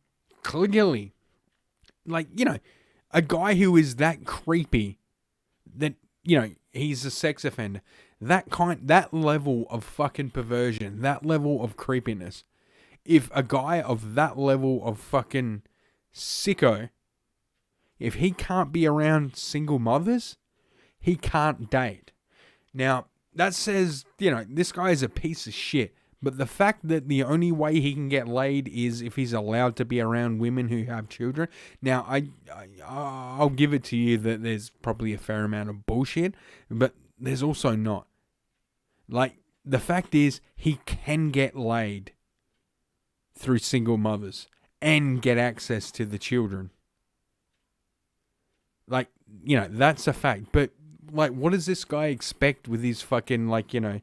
clearly, a guy who is that creepy that, he's a sex offender, that level of fucking perversion, that level of creepiness. If a guy of that level of fucking sicko, if he can't be around single mothers, he can't date. Now, that says, this guy is a piece of shit. But the fact that the only way he can get laid is if he's allowed to be around women who have children. Now, I'll give it to you that there's probably a fair amount of bullshit, but there's also not. Like, the fact is, he can get laid through single mothers and get access to the children. Like, you know, that's a fact. But, like, what does this guy expect with his fucking, like, you know,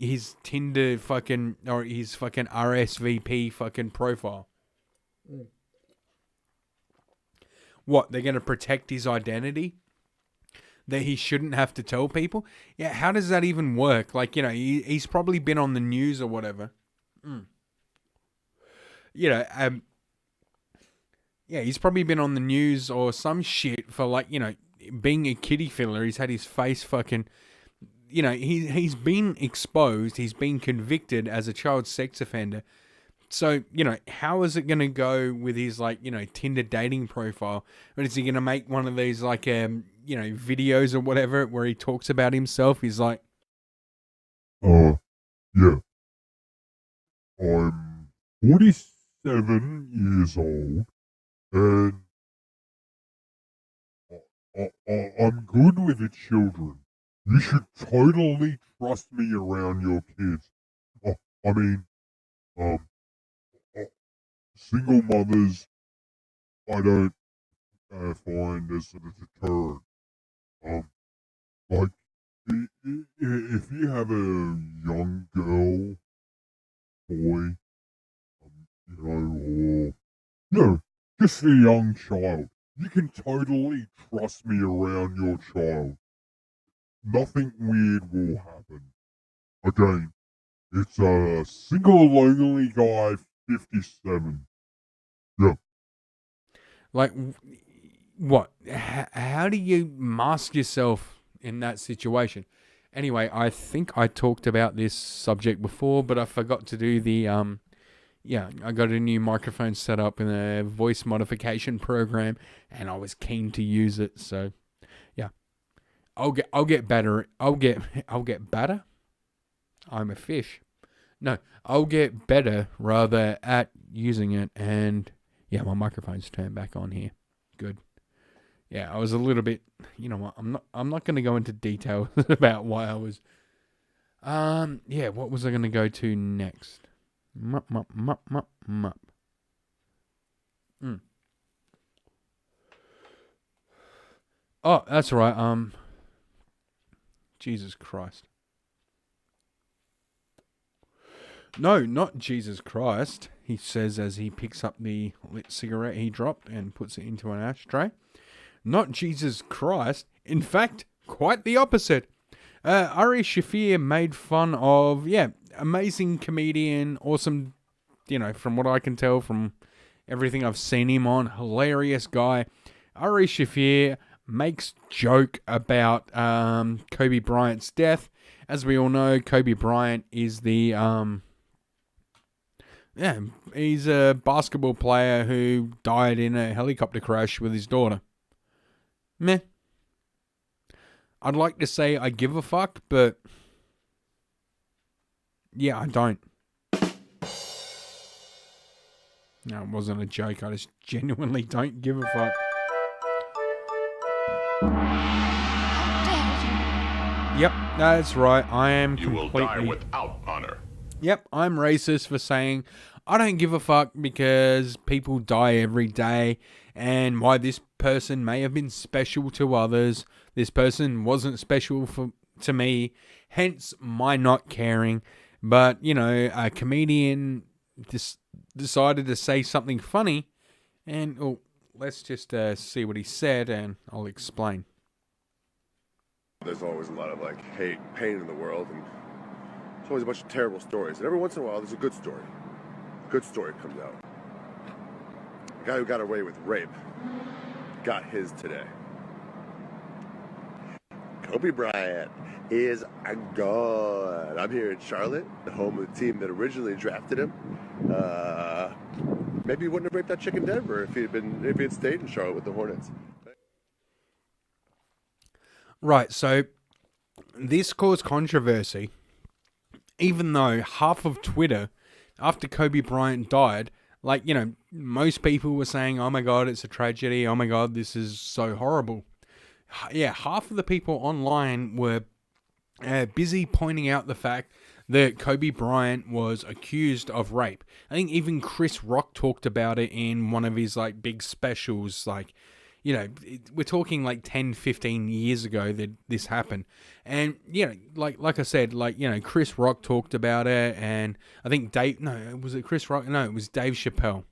his Tinder fucking, or his fucking RSVP fucking profile? What, they're going to protect his identity? That he shouldn't have to tell people? Yeah, how does that even work? Like, you know, he's probably been on the news or whatever. You know, yeah, he's probably been on the news or some shit for, like, you know, being a kiddie filler. He's had his face fucking, you know, he's been exposed. He's been convicted as a child sex offender. So, you know, how is it going to go with his, like, you know, Tinder dating profile? Or is he going to make one of these, like, you know, videos or whatever where he talks about himself? He's like, yeah. I'm 47 years old, and I'm good with the children. You should totally trust me around your kids. I mean, single mothers, I don't find as a deterrent. Like, if you have a young girl, boy, you know, just a young child, you can totally trust me around your child. Nothing weird will happen. Again, it's a single lonely guy, 57. Yeah. like, what? How do you mask yourself in that situation? Anyway, I think I talked about this subject before, but I forgot to do the, yeah, I got a new microphone set up in a voice modification program, and I was keen to use it, so, yeah. I'll get better. I'll get better? I'm a fish. No, I'll get better, rather, at using it, and, yeah, my microphone's turned back on here. Good. Yeah, I was a little bit, you know what, I'm not going to go into detail about why I was, yeah, what was I going to go to next? Mup. Oh, that's right, Jesus Christ. No, not Jesus Christ, he says as he picks up the lit cigarette he dropped and puts it into an ashtray. Not Jesus Christ. In fact, quite the opposite. Ari Shafir made fun of, yeah, amazing comedian, awesome, you know, from what I can tell from everything I've seen him on, hilarious guy. Ari Shafir makes joke about Kobe Bryant's death. As we all know, Kobe Bryant is the, yeah, he's a basketball player who died in a helicopter crash with his daughter. Meh. I'd like to say I give a fuck, but yeah, I don't. No, it wasn't a joke. I just genuinely don't give a fuck. Yep, that's right. I am completely... You will die without honor. Yep, I'm racist for saying I don't give a fuck because people die every day, and why this person may have been special to others, this person wasn't special to me, hence my not caring. But, you know, a comedian decided to say something funny, and let's just see what he said, and I'll explain. There's always a lot of, like, hate, pain in the world, and there's always a bunch of terrible stories. And every once in a while, there's a good story. A good story comes out. The guy who got away with rape got his today. Kobe Bryant is gone. I'm here in Charlotte, the home of the team that originally drafted him. Maybe he wouldn't have raped that chick in Denver if he had stayed in Charlotte with the Hornets. Right, so this caused controversy, even though half of Twitter, after Kobe Bryant died, like, you know, most people were saying, oh my God, it's a tragedy. Oh my God, this is so horrible. Yeah, half of the people online were busy pointing out the fact that Kobe Bryant was accused of rape. I think even Chris Rock talked about it in one of his like big specials. Like, you know, we're talking like 10, 15 years ago that this happened. And, you know, like I said, like, you know, Chris Rock talked about it, and I think was it Chris Rock? No, it was Dave Chappelle.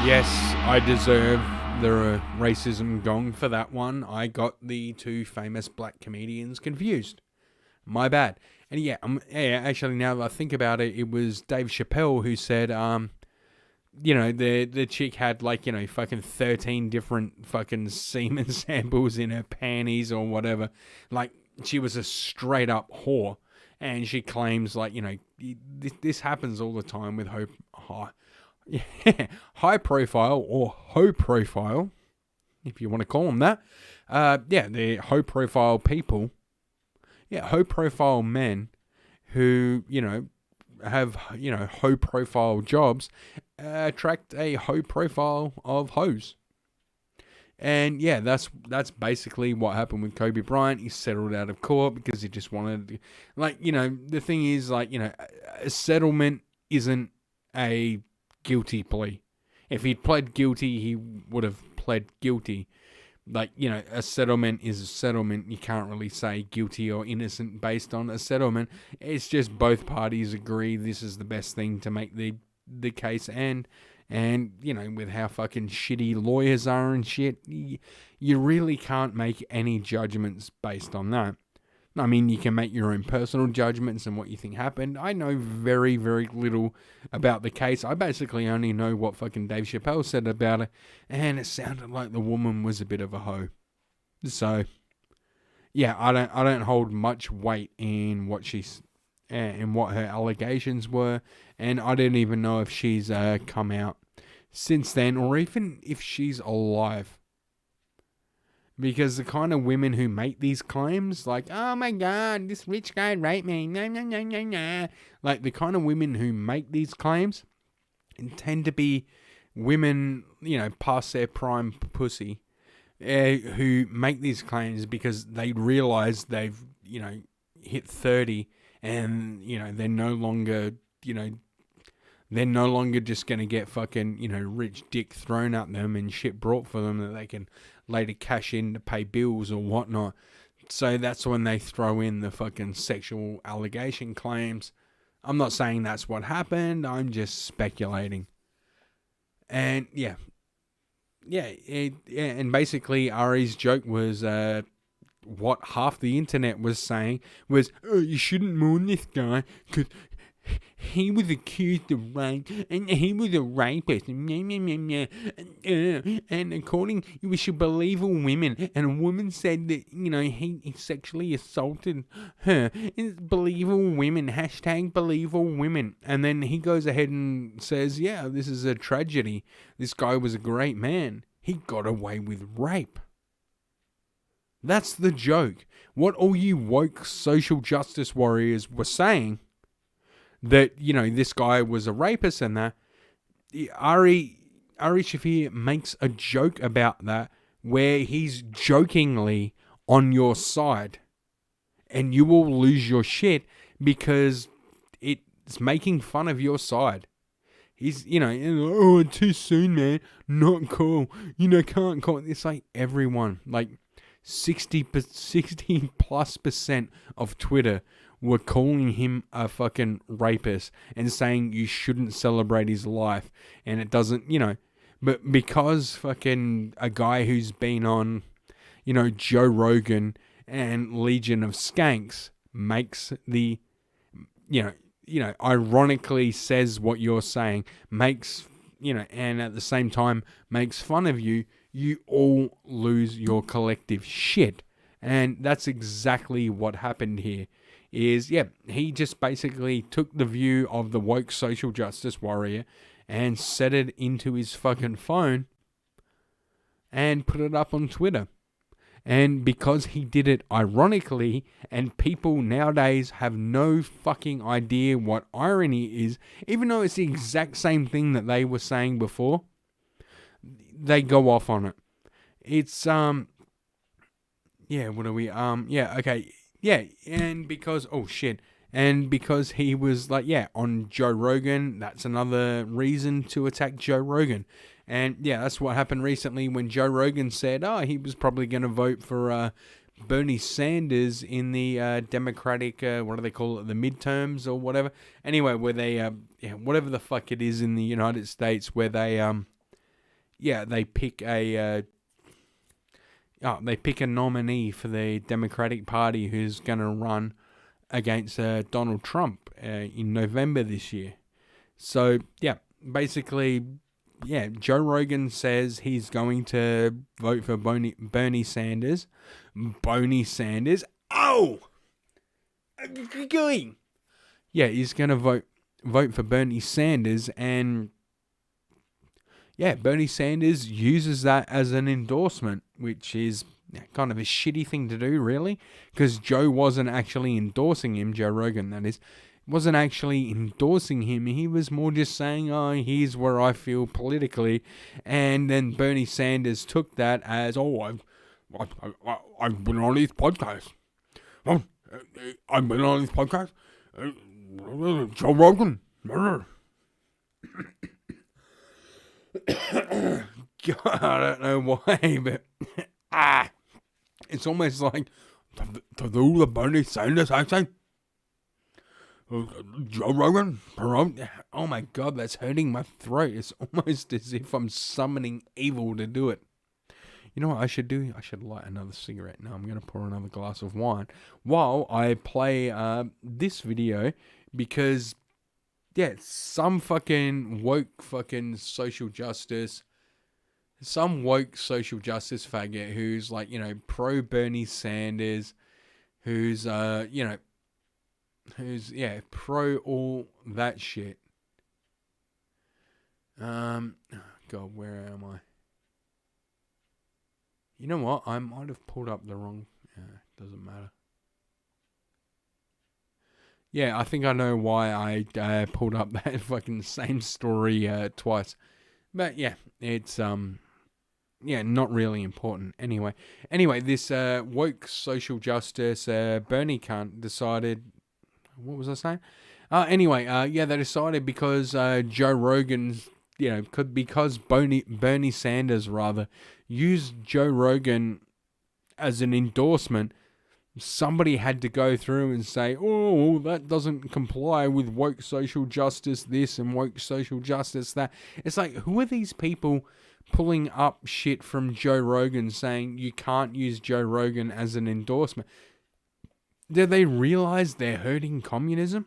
Yes, I deserve the racism gong for that one. I got the two famous black comedians confused. My bad. And yeah, actually, now that I think about it, it was Dave Chappelle who said, you know, the chick had like, you know, fucking 13 different fucking semen samples in her panties or whatever. Like, she was a straight up whore. And she claims, like, you know, this happens all the time with high profile or hoe profile, if you want to call them that. They're hoe profile people. Yeah, hoe profile men who, you know, have, you know, hoe profile jobs, attract a hoe profile of hoes. And yeah, that's basically what happened with Kobe Bryant. He settled out of court because he just wanted to, like, you know, the thing is, like, you know, a settlement isn't a guilty plea. If he'd pled guilty, he would have pled guilty. Like, you know, a settlement is a settlement. You can't really say guilty or innocent based on a settlement. It's just both parties agree this is the best thing to make the case end. And, you know, with how fucking shitty lawyers are and shit, you really can't make any judgments based on that. I mean, you can make your own personal judgments and what you think happened. I know very, very little about the case. I basically only know what fucking Dave Chappelle said about it, and it sounded like the woman was a bit of a hoe. So, yeah, I don't hold much weight in what she's and what her allegations were, and I didn't even know if she's come out since then, or even if she's alive. Because the kind of women who make these claims, like, oh my God, this rich guy raped me, nah. Like, the kind of women who make these claims tend to be women, you know, past their prime pussy, who make these claims because they realize they've, you know, hit 30 and, you know, they're no longer just going to get fucking, you know, rich dick thrown at them and shit brought for them that they can later cash in to pay bills or whatnot. So that's when they throw in the fucking sexual allegation claims. I'm not saying that's what happened. I'm just speculating. And yeah. And basically Ari's joke was what half the internet was saying was, oh, you shouldn't mourn this guy because he was accused of rape, and he was a rapist, and according, we should believe all women, and a woman said that, you know, he sexually assaulted her, and believe all women, hashtag believe all women, and then he goes ahead and says, yeah, this is a tragedy, this guy was a great man, he got away with rape. That's the joke. What all you woke social justice warriors were saying, that, you know, this guy was a rapist and that, Ari Shaffir makes a joke about that where he's jokingly on your side, and you will lose your shit because it's making fun of your side. He's, you know, oh, too soon, man, not cool, you know, can't call it. It's like everyone, like 60+% of Twitter were calling him a fucking rapist and saying you shouldn't celebrate his life, and it doesn't, you know, but because fucking a guy who's been on, you know, Joe Rogan and Legion of Skanks makes the, you know, ironically says what you're saying, makes, you know, and at the same time makes fun of you, you all lose your collective shit. And that's exactly what happened here. Is, yeah, he just basically took the view of the woke social justice warrior and set it into his fucking phone and put it up on Twitter. And because he did it ironically, and people nowadays have no fucking idea what irony is, even though it's the exact same thing that they were saying before, they go off on it. It's, yeah, what are we, yeah, okay, yeah, and because, oh shit, and because he was like, yeah, on Joe Rogan, that's another reason to attack Joe Rogan. And yeah, that's what happened recently when Joe Rogan said, he was probably going to vote for Bernie Sanders in the Democratic, what do they call it, the midterms or whatever. Anyway, where they, whatever the fuck it is in the United States, where they, they pick a, they pick a nominee for the Democratic Party who's going to run against Donald Trump in November this year. So yeah, basically. Yeah, Joe Rogan says he's going to vote for Bernie Sanders. Boney Sanders. Oh! Yeah, he's going to vote for Bernie Sanders, and yeah, Bernie Sanders uses that as an endorsement, which is kind of a shitty thing to do, really, because Joe wasn't actually endorsing him, Joe Rogan, that is. Wasn't actually endorsing him. He was more just saying, here's where I feel politically. And then Bernie Sanders took that as, I've been on his podcast. I've been on his podcast. Joe Rogan. God, I don't know why, but it's almost like to do the Bernie Sanders accent. Joe Rogan, oh my god, that's hurting my throat. It's almost as if I'm summoning evil to do it. You know what I should do? I should light another cigarette. Now I'm going to pour another glass of wine while I play this video, because yeah, some fucking woke fucking social justice, some woke social justice faggot who's like, pro Bernie Sanders, who's who's pro all that shit. God, where am I? You know what? I might have pulled up the wrong. Doesn't matter. Yeah, I think I know why I pulled up that fucking same story twice. But yeah, it's not really important. Anyway, this woke social justice Bernie cunt decided. What was I saying? They decided because Joe Rogan's, because Bernie Sanders rather used Joe Rogan as an endorsement, somebody had to go through and say, that doesn't comply with woke social justice this and woke social justice that. It's like, who are these people pulling up shit from Joe Rogan saying you can't use Joe Rogan as an endorsement? Do they realize they're hurting communism?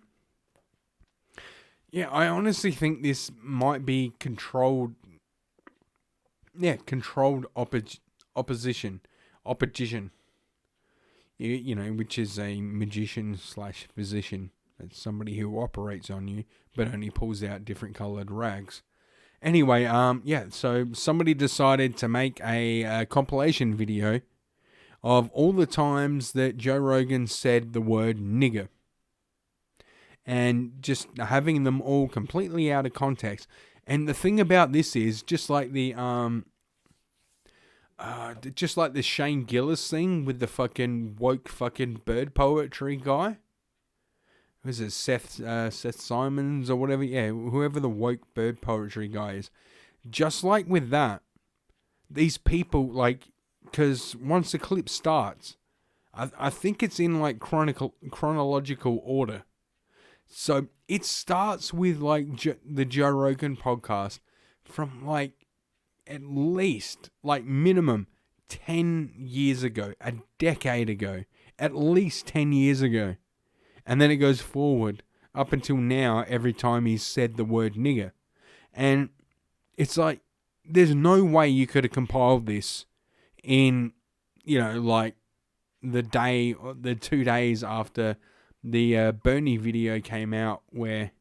Yeah, I honestly think this might be controlled opposition. Which is a magician / physician. It's somebody who operates on you, but only pulls out different colored rags. Anyway, so somebody decided to make a compilation video of all the times that Joe Rogan said the word nigger, and just having them all completely out of context. And the thing about this is, just like the Shane Gillis thing with the fucking woke fucking bird poetry guy. Was it Seth Simons or whatever? Yeah, whoever the woke bird poetry guy is. Just like with that, these people, because once the clip starts, I think it's in chronological order. So it starts with the Joe Rogan podcast from at least minimum 10 years ago, a decade ago, at least 10 years ago. And then it goes forward up until now every time he's said the word nigger. And it's there's no way you could have compiled this in, the 2 days after the Bernie video came out where,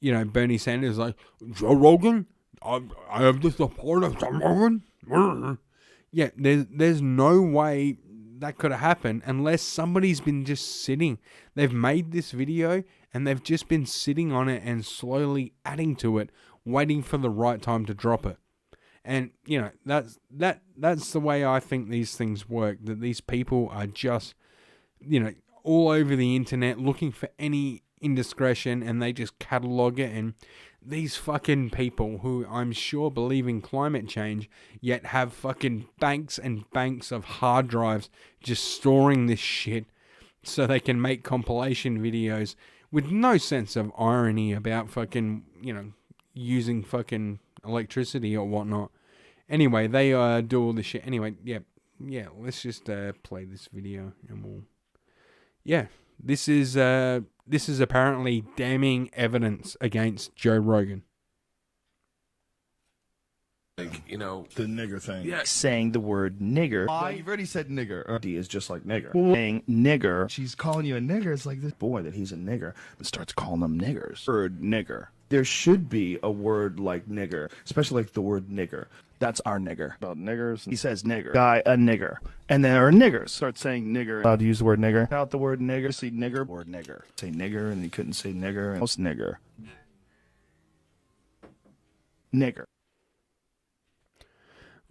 Bernie Sanders Joe Rogan, I have the support of Joe Rogan. Yeah, there's no way that could have happened unless somebody's been just sitting. They've made this video and they've just been sitting on it and slowly adding to it, waiting for the right time to drop it. And, you know, that's the way I think these things work, that these people are just, you know, all over the internet looking for any indiscretion and they just catalog it. And these fucking people who I'm sure believe in climate change yet have fucking banks and banks of hard drives just storing this shit so they can make compilation videos with no sense of irony about fucking, you know, using fucking electricity or whatnot. Anyway, they do all this shit. Anyway, yeah, let's just play this video and we'll... Yeah, this is apparently damning evidence against Joe Rogan. Like, you know, the nigger thing. Yeah. Saying the word nigger. Well, you've already said nigger. D is just like nigger. Saying nigger. She's calling you a nigger. It's like this boy that he's a nigger and starts calling them niggers. Word nigger. There should be a word like nigger, especially like the word nigger. That's our nigger. About niggers. He says nigger. Guy, a nigger. And then our niggers start saying nigger. Allowed to use the word nigger. Out the word nigger. See nigger. Word nigger. Say nigger and he couldn't say nigger. And most nigger. Nigger.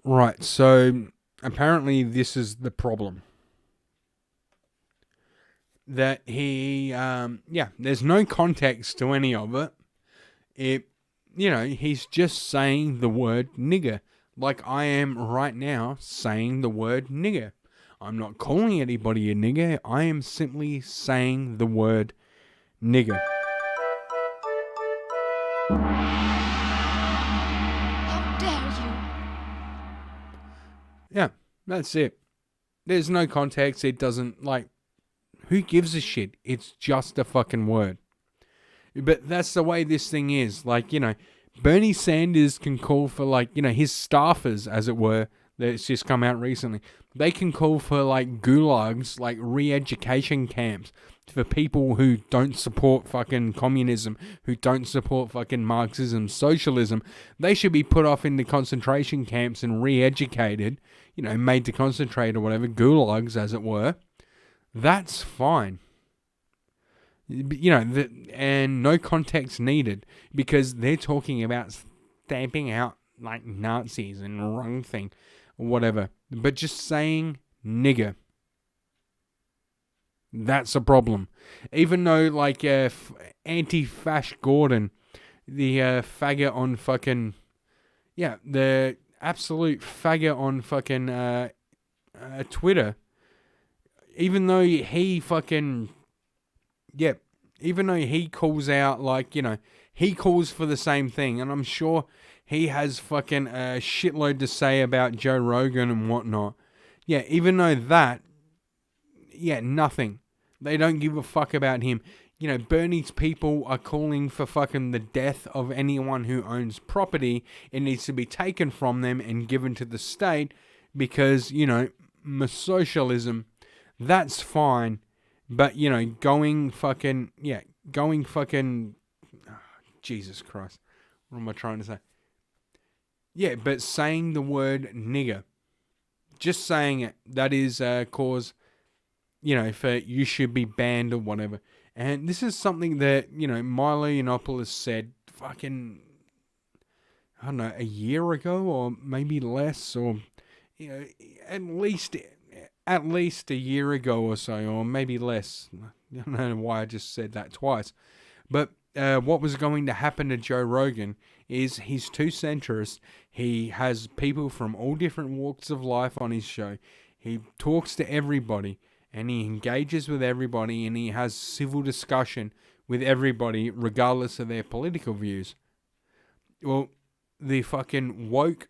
Right, so apparently this is the problem. That he, there's no context to any of it. He's just saying the word nigger. Like I am right now saying the word nigger. I'm not calling anybody a nigger. I am simply saying the word nigger. How dare you? Yeah, that's it. There's no context. It doesn't, like, who gives a shit? It's just a fucking word. But that's the way this thing is. Like, you know, Bernie Sanders can call for, like, you know, his staffers, as it were, that's just come out recently. They can call for, like, gulags, like re-education camps for people who don't support fucking communism, who don't support fucking Marxism, socialism. They should be put off into concentration camps and re-educated, you know, made to concentrate or whatever, gulags, as it were. That's fine. You know, and no context needed because they're talking about stamping out like Nazis and wrong thing or whatever. But just saying nigger, that's a problem. Even though like anti-Fash Gordon, the faggot on fucking, the absolute faggot on fucking Twitter, even though he fucking... Yeah, even though he calls out, like, you know, he calls for the same thing. And I'm sure he has fucking a shitload to say about Joe Rogan and whatnot. Yeah, even though that, nothing. They don't give a fuck about him. You know, Bernie's people are calling for fucking the death of anyone who owns property. It needs to be taken from them and given to the state because, you know, socialism, that's fine. But, you know, going fucking, Jesus Christ. What am I trying to say? Yeah, but saying the word nigger, just saying it, that is cause, you know, for you should be banned or whatever. And this is something that, you know, Milo Yiannopoulos said fucking, I don't know, a year ago or maybe less or, you know, at least a year ago or so, or maybe less. I don't know why I just said that twice. But what was going to happen to Joe Rogan is he's too centrist. He has people from all different walks of life on his show. He talks to everybody, and he engages with everybody, and he has civil discussion with everybody, regardless of their political views. Well, the fucking woke,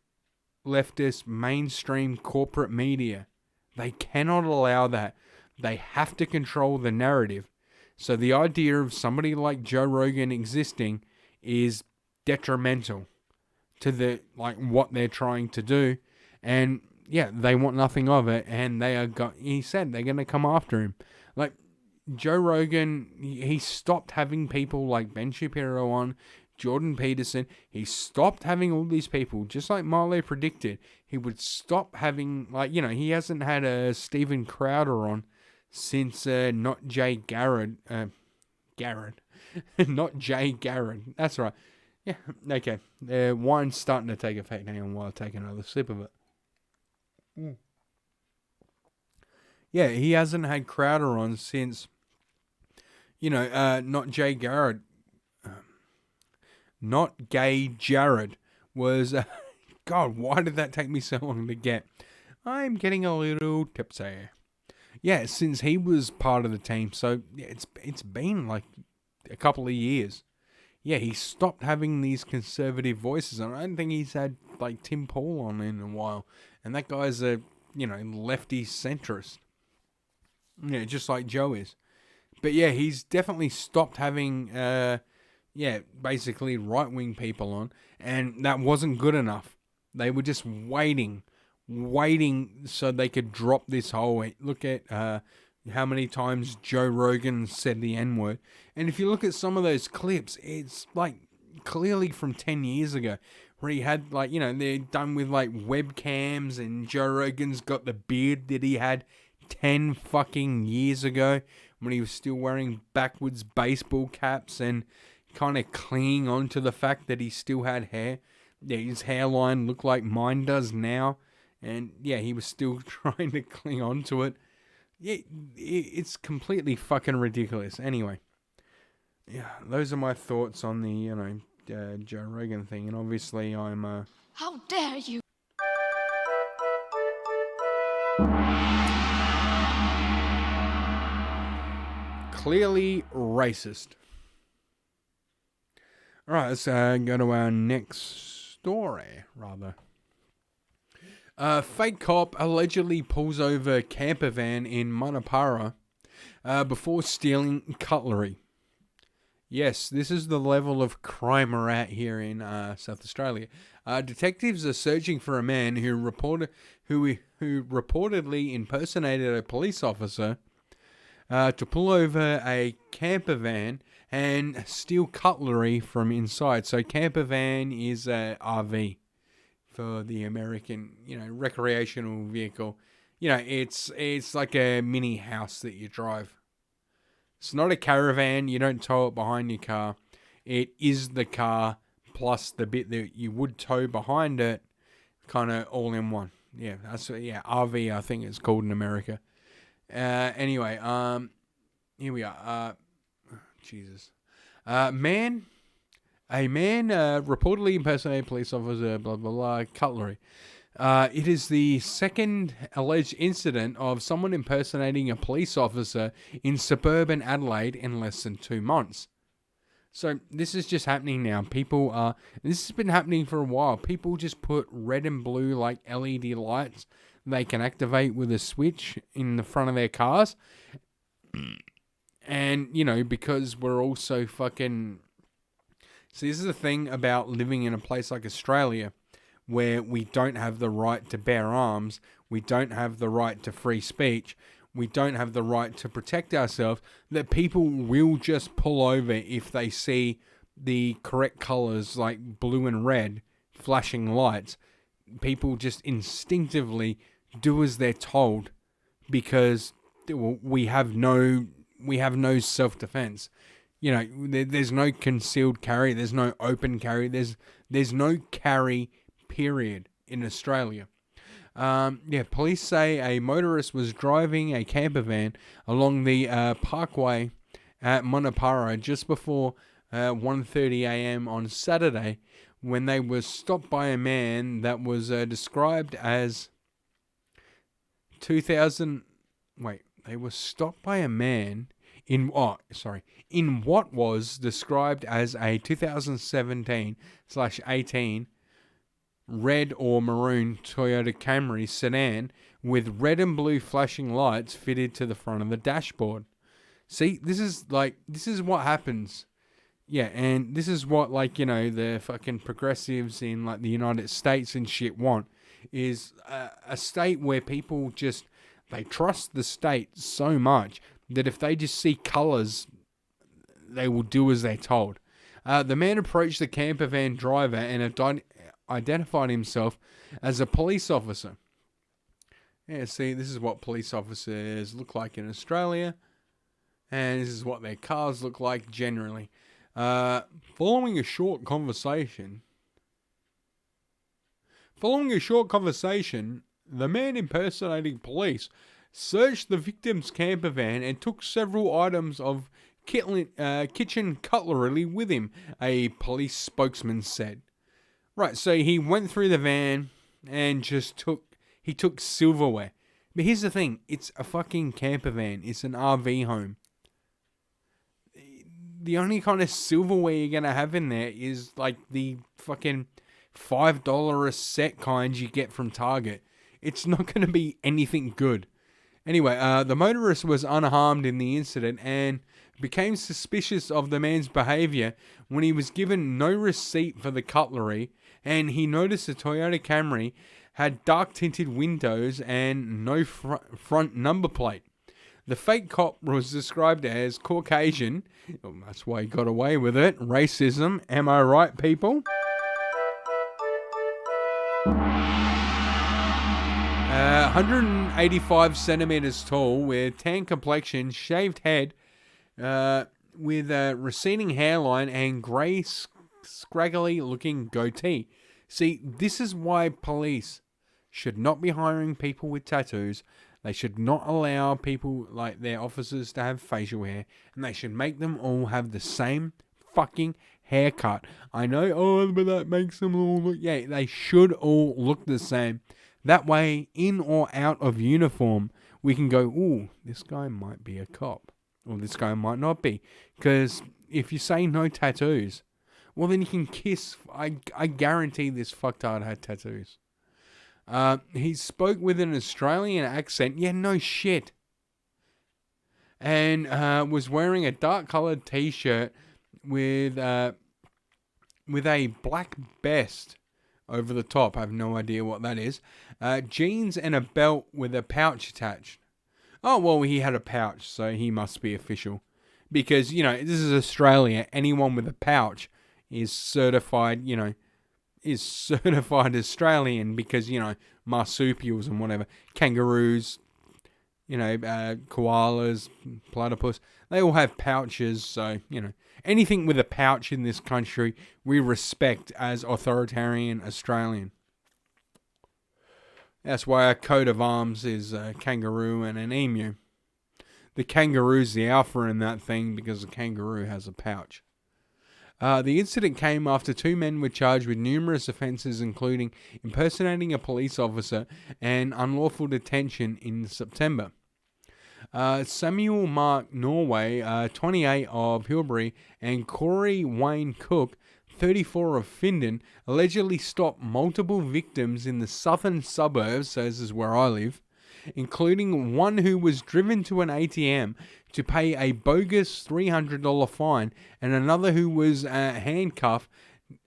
leftist, mainstream corporate media, they cannot allow that. They have to control the narrative. So the idea of somebody like Joe Rogan existing is detrimental to the what they're trying to do. And yeah, they want nothing of it. And he said they're going to come after him. Like Joe Rogan, he stopped having people like Ben Shapiro on Jordan Peterson, he stopped having all these people, just like Milo predicted. He would stop having, like, you know, he hasn't had a Steven Crowder on since not Jay Garrett. Not Jay Garrett. That's right. Yeah, okay. Wine's starting to take effect. Hang on while I take another sip of it. Yeah, he hasn't had Crowder on since, you know, not Jay Garrett. Not Gay Jared was... God, why did that take me so long to get? I'm getting a little tipsy. Yeah, since he was part of the team, so yeah, it's been like a couple of years. Yeah, he stopped having these conservative voices, and I don't think he's had like Tim Pool on in a while. And that guy's a, you know, lefty centrist. Yeah, just like Joe is. But yeah, he's definitely stopped having, basically right-wing people on, and that wasn't good enough. They were just waiting so they could drop this whole... Look at how many times Joe Rogan said the N-word. And if you look at some of those clips, it's like clearly from 10 years ago, where he had, like, you know, they're done with like webcams, and Joe Rogan's got the beard that he had 10 fucking years ago when he was still wearing backwards baseball caps and kind of clinging on to the fact that he still had hair. Yeah, his hairline looked like mine does now. And yeah, he was still trying to cling on to it. Yeah, it's completely fucking ridiculous. Anyway, yeah, those are my thoughts on the, you know, Joe Rogan thing. And obviously I'm... How dare you! Clearly racist. Alright, let's go to our next story, rather. Fake cop allegedly pulls over camper van in Manapara before stealing cutlery. Yes, this is the level of crime we're at here in South Australia. Detectives are searching for a man who reportedly impersonated a police officer to pull over a camper van and steal cutlery from inside. So camper van is a RV for the American, you know, recreational vehicle. You know, it's like a mini house that you drive. It's not a caravan. You don't tow it behind your car. It is the car plus the bit that you would tow behind it, kind of all in one. Yeah, that's RV I think it's called in America. Anyway, here we are. Jesus. A man reportedly impersonated police officer, blah, blah, blah, cutlery. It is the second alleged incident of someone impersonating a police officer in suburban Adelaide in less than 2 months. So this is just happening now. This has been happening for a while. People just put red and blue like LED lights they can activate with a switch in the front of their cars. And, you know, because we're all so fucking... See, this is the thing about living in a place like Australia, where we don't have the right to bear arms, we don't have the right to free speech, we don't have the right to protect ourselves, that people will just pull over if they see the correct colours, like blue and red, flashing lights. People just instinctively do as they're told because we have no self-defense. You know, there's no concealed carry, there's no open carry, there's no carry, period, in Australia. Police say a motorist was driving a camper van along the parkway at Manapara just before 1:30 a.m. on Saturday when they were stopped by a man that was described as They were stopped by a man in what was described as a 2017/18 red or maroon Toyota Camry sedan with red and blue flashing lights fitted to the front of the dashboard. See, this is what happens. Yeah, and this is what, like, you know, the fucking progressives in, like, the United States and shit want, is a state where people just, they trust the state so much that if they just see colours, they will do as they're told. The man approached the camper van driver and identified himself as a police officer. Yeah, see, this is what police officers look like in Australia, and this is what their cars look like generally. Following a short conversation, the man impersonating police searched the victim's camper van and took several items of kitchen cutlery with him, a police spokesman said. Right, so he went through the van and he took silverware. But here's the thing, it's a fucking camper van. It's an RV home. The only kind of silverware you're going to have in there is like the fucking $5 a set kind you get from Target. It's not going to be anything good. Anyway, the motorist was unharmed in the incident and became suspicious of the man's behavior when he was given no receipt for the cutlery, and he noticed the Toyota Camry had dark tinted windows and no front number plate. The fake cop was described as Caucasian. Oh, that's why he got away with it. Racism. Am I right, people? 185 centimeters tall, with tan complexion, shaved head, with a receding hairline and grey, scraggly looking goatee. See, this is why police should not be hiring people with tattoos. They should not allow people like their officers to have facial hair, and they should make them all have the same fucking haircut. I know, but that makes them all look... Yeah, they should all look the same. That way, in or out of uniform, we can go, ooh, this guy might be a cop. Or this guy might not be. Because if you say no tattoos, well, then you can kiss. I guarantee this fucktard had tattoos. He spoke with an Australian accent. Yeah, no shit. And was wearing a dark-coloured T-shirt with a black vest over the top. I have no idea what that is. Jeans and a belt with a pouch attached. Oh, well, he had a pouch, so he must be official. Because, you know, this is Australia. Anyone with a pouch is certified, is certified Australian because, marsupials and whatever. Kangaroos, koalas, platypus. They all have pouches, so, anything with a pouch in this country, we respect as authoritarian Australian. That's why our coat of arms is a kangaroo and an emu. The kangaroo's the alpha in that thing because the kangaroo has a pouch. The incident came after two men were charged with numerous offences, including impersonating a police officer and unlawful detention in September. Samuel Mark Norway, 28 of Hilbury, and Corey Wayne Cook, 34 of Findon, allegedly stopped multiple victims in the southern suburbs, so this is where I live, including one who was driven to an ATM to pay a bogus $300 fine, and another who was handcuffed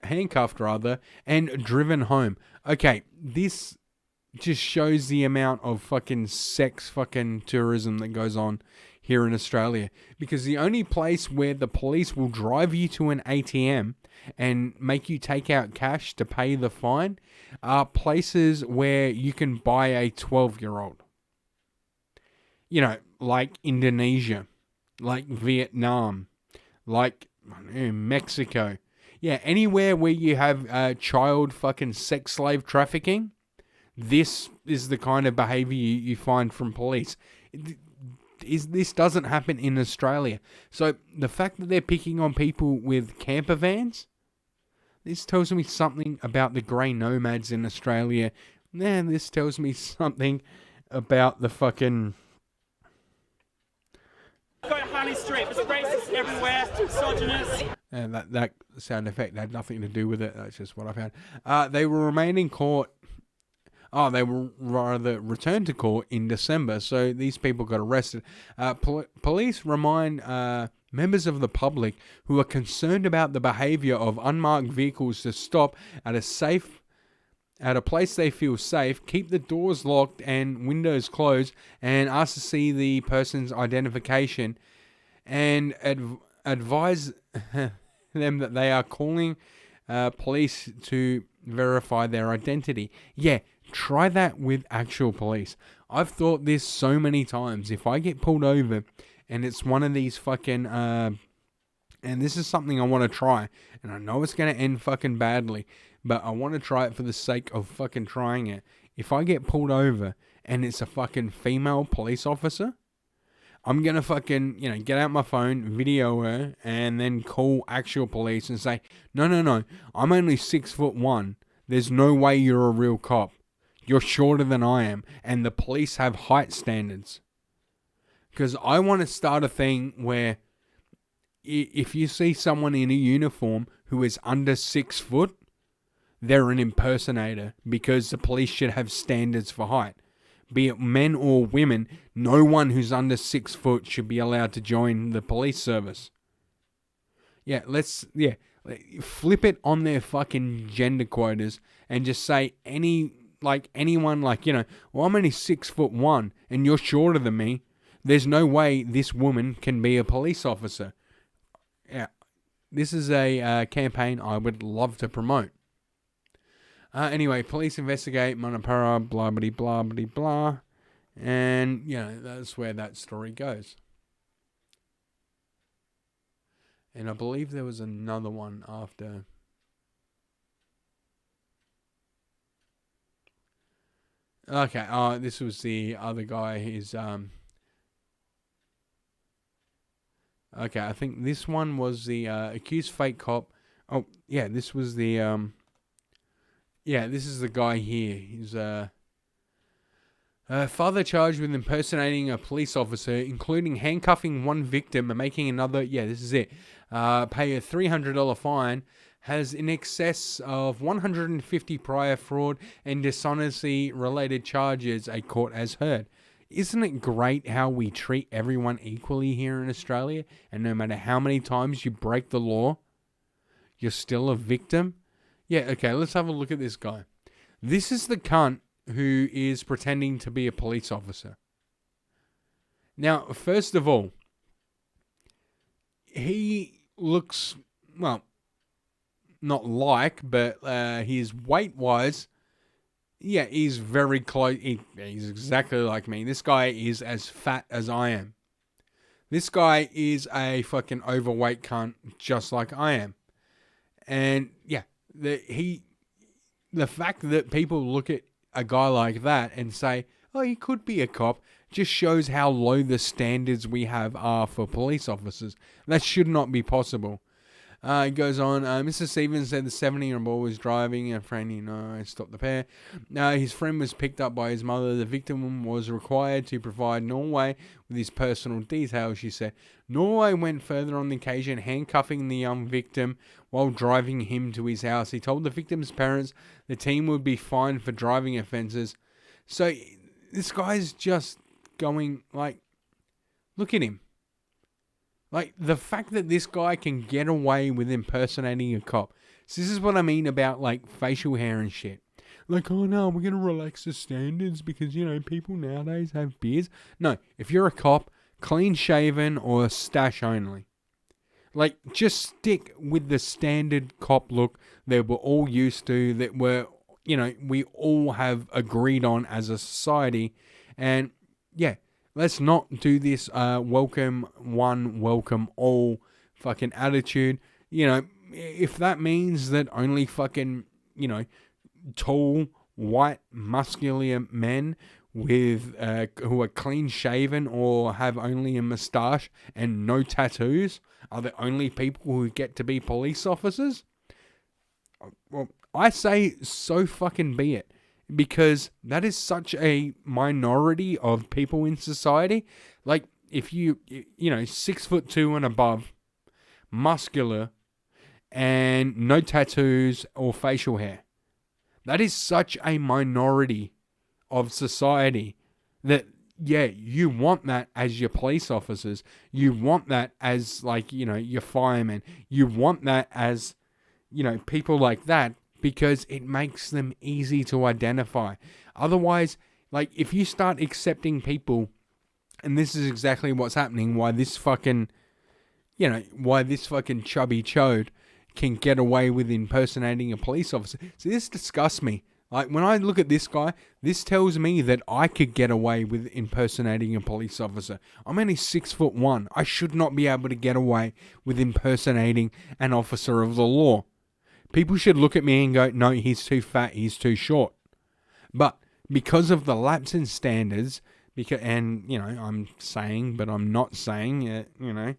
and driven home. Okay, this just shows the amount of fucking sex fucking tourism that goes on here in Australia. Because the only place where the police will drive you to an ATM and make you take out cash to pay the fine are places where you can buy a 12-year-old. Like Indonesia, like Vietnam, like Mexico. Yeah, anywhere where you have child fucking sex slave trafficking, this is the kind of behaviour you find from police. This doesn't happen in Australia. So the fact that they're picking on people with camper vans, this tells me something about the grey nomads in Australia. This tells me something about the fucking... Go to Harley Street, there's racists everywhere, misogynist. And that sound effect had nothing to do with it. That's just what I found. They will remain in court. They will rather return to court in December. So these people got arrested. Police remind members of the public who are concerned about the behaviour of unmarked vehicles to stop at a place they feel safe, keep the doors locked and windows closed, and ask to see the person's identification, and advise them that they are calling police to verify their identity. Yeah, try that with actual police. I've thought this so many times. If I get pulled over and it's one of these fucking, and this is something I want to try, and I know it's going to end fucking badly, but I want to try it for the sake of fucking trying it. If I get pulled over and it's a fucking female police officer, I'm going to fucking, get out my phone, video her, and then call actual police and say, no, I'm only 6'1". There's no way you're a real cop. You're shorter than I am, and the police have height standards. Because I want to start a thing where if you see someone in a uniform who is under 6 foot, they're an impersonator, because the police should have standards for height. Be it men or women, no one who's under 6 foot should be allowed to join the police service. Flip it on their fucking gender quotas and just say anyone well, I'm only 6'1" and you're shorter than me. There's no way this woman can be a police officer. Yeah, this is a campaign I would love to promote. Anyway, police investigate Manapara, blah, blah, blah, blah, blah. And, that's where that story goes. And I believe there was another one after. Okay, this was the other guy. Okay, I think this one was the accused fake cop. Oh, yeah, this was the this is the guy here. He's father charged with impersonating a police officer, including handcuffing one victim and making another. Yeah, this is it. Pay a $300 fine. Has in excess of 150 prior fraud and dishonesty related charges, a court has heard. Isn't it great how we treat everyone equally here in Australia? And no matter how many times you break the law, you're still a victim? Yeah, okay, let's have a look at this guy. This is the cunt who is pretending to be a police officer. Now, first of all, he looks, well, not like, but his weight-wise, yeah, he's very close. He's exactly like me. This guy is as fat as I am. This guy is a fucking overweight cunt, just like I am. And, yeah, the fact that people look at a guy like that and say, oh, he could be a cop, just shows how low the standards we have are for police officers. That should not be possible. It goes on. Mr. Stevens said the 70-year-old boy was driving and Franny stopped the pair. His friend was picked up by his mother. The victim was required to provide Norway with his personal details, she said. Norway went further on the occasion, handcuffing the young victim while driving him to his house. He told the victim's parents the team would be fined for driving offences. So this guy's just going look at him. The fact that this guy can get away with impersonating a cop. So this is what I mean about, facial hair and shit. Oh, no, we're going to relax the standards because, people nowadays have beards. No, if you're a cop, clean shaven or stash only. Just stick with the standard cop look that we're all used to, that we all have agreed on as a society. And, yeah. Let's not do this welcome one, welcome all fucking attitude. If that means that only fucking, tall, white, muscular men with who are clean shaven or have only a moustache and no tattoos are the only people who get to be police officers, well, I say so fucking be it. Because that is such a minority of people in society. If you 6'2" and above, muscular, and no tattoos or facial hair. That is such a minority of society that, yeah, you want that as your police officers. You want that as, your firemen. You want that as, people like that. Because it makes them easy to identify. Otherwise, if you start accepting people, and this is exactly what's happening, why this fucking, you know, why this fucking chubby chode can get away with impersonating a police officer. So this disgusts me. Like, when I look at this guy, this tells me that I could get away with impersonating a police officer. I'm only 6'1". I should not be able to get away with impersonating an officer of the law. People should look at me and go, no, he's too fat, he's too short. But because of the lapse in standards, and, you know, I'm saying, but I'm not saying, you know,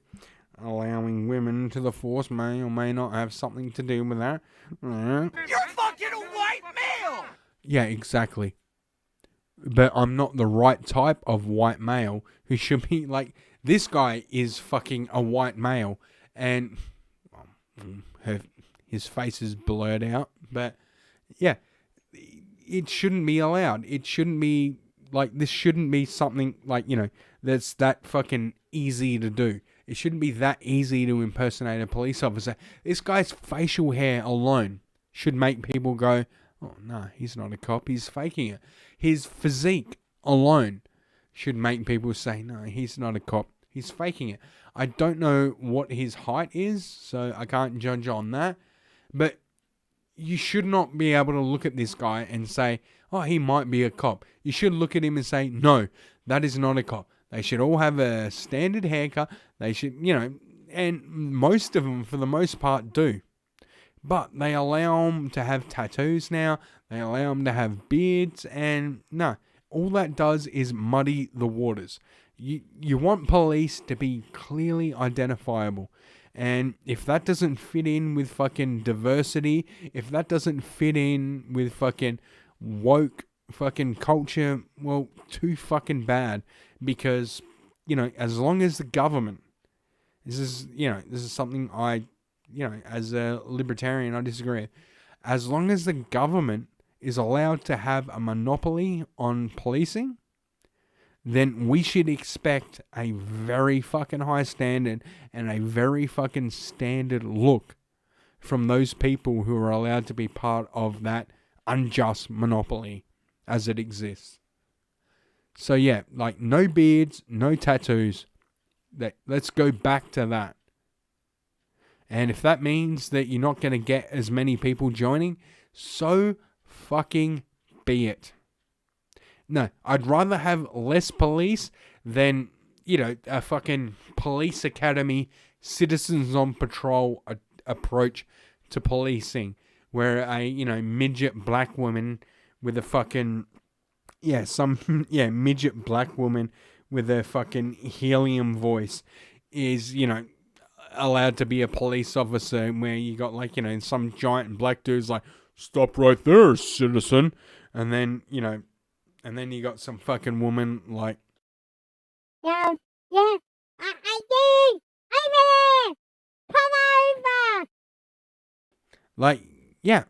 allowing women to the force may or may not have something to do with that. You're fucking a white male! Yeah, exactly. But I'm not the right type of white male who should be, like, this guy is fucking a white male, and his face is blurred out, but yeah, it shouldn't be allowed. It shouldn't be, like, this shouldn't be something, like, you know, that's that fucking easy to do. It shouldn't be that easy to impersonate a police officer. This guy's facial hair alone should make people go, oh, no, he's not a cop, he's faking it. His physique alone should make people say, no, he's not a cop, he's faking it. I don't know what his height is, so I can't judge on that. But you should not be able to look at this guy and say, oh, he might be a cop. You should look at him and say, no, that is not a cop. They should all have a standard haircut. They should, you know, and most of them, for the most part, do. But they allow them to have tattoos now. They allow them to have beards. And no, all that does is muddy the waters. You want police to be clearly identifiable. And if that doesn't fit in with fucking diversity, if that doesn't fit in with fucking woke fucking culture, well, too fucking bad. Because, you know, as long as the government, this is something I, you know, as a libertarian, I disagree. As long as the government is allowed to have a monopoly on policing, then we should expect a very fucking high standard and a very fucking standard look from those people who are allowed to be part of that unjust monopoly as it exists. So yeah, like, no beards, no tattoos. Let's go back to that. And if that means that you're not going to get as many people joining, so fucking be it. No, I'd rather have less police than, you know, a fucking police academy, citizens on patrol approach to policing, where a, you know, midget black woman with a fucking, midget black woman with a fucking helium voice is, you know, allowed to be a police officer, where you got, like, you know, some giant black dude's like, stop right there, citizen. And then, you know, and then you got some fucking woman like, I did. Come over. Like, yeah.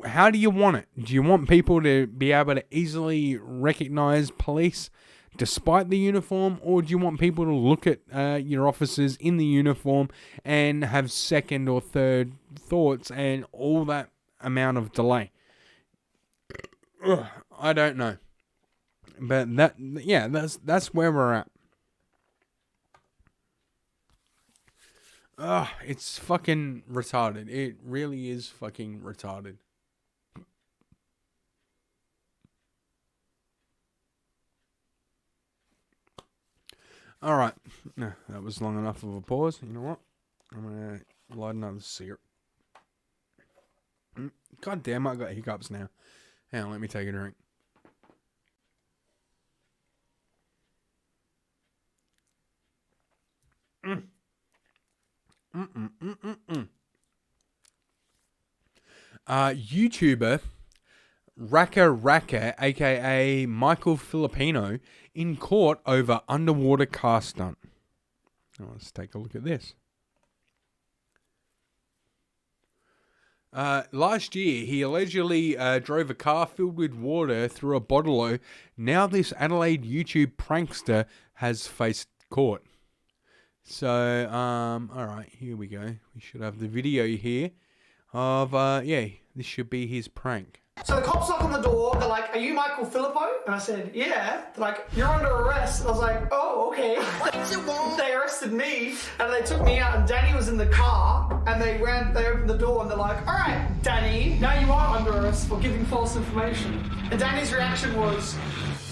How do you want it? Do you want people to be able to easily recognize police despite the uniform, or do you want people to look at your officers in the uniform and have second or third thoughts and all that amount of delay? I don't know, but that's where we're at. It's fucking retarded. It really is fucking retarded. All right, no, that was long enough of a pause. You know what? I'm gonna light another cigarette. God damn, I got hiccups now. Hang on, let me take a drink. YouTuber Raka, aka Michael Filipino, in court over underwater car stunt. Let's take a look at this. Last year, he allegedly drove a car filled with water through a bottle. Now this Adelaide YouTube prankster has faced court. So, alright, here we go. We should have the video here of, this should be his prank. So the cops knock on the door, they're like, are you Michael Filippo? And I said, yeah. They're like, you're under arrest. And I was like, oh, okay. They arrested me, and they took me out, and Danny was in the car, and they opened the door, and they're like, all right, Danny, now you are under arrest for giving false information. And Danny's reaction was,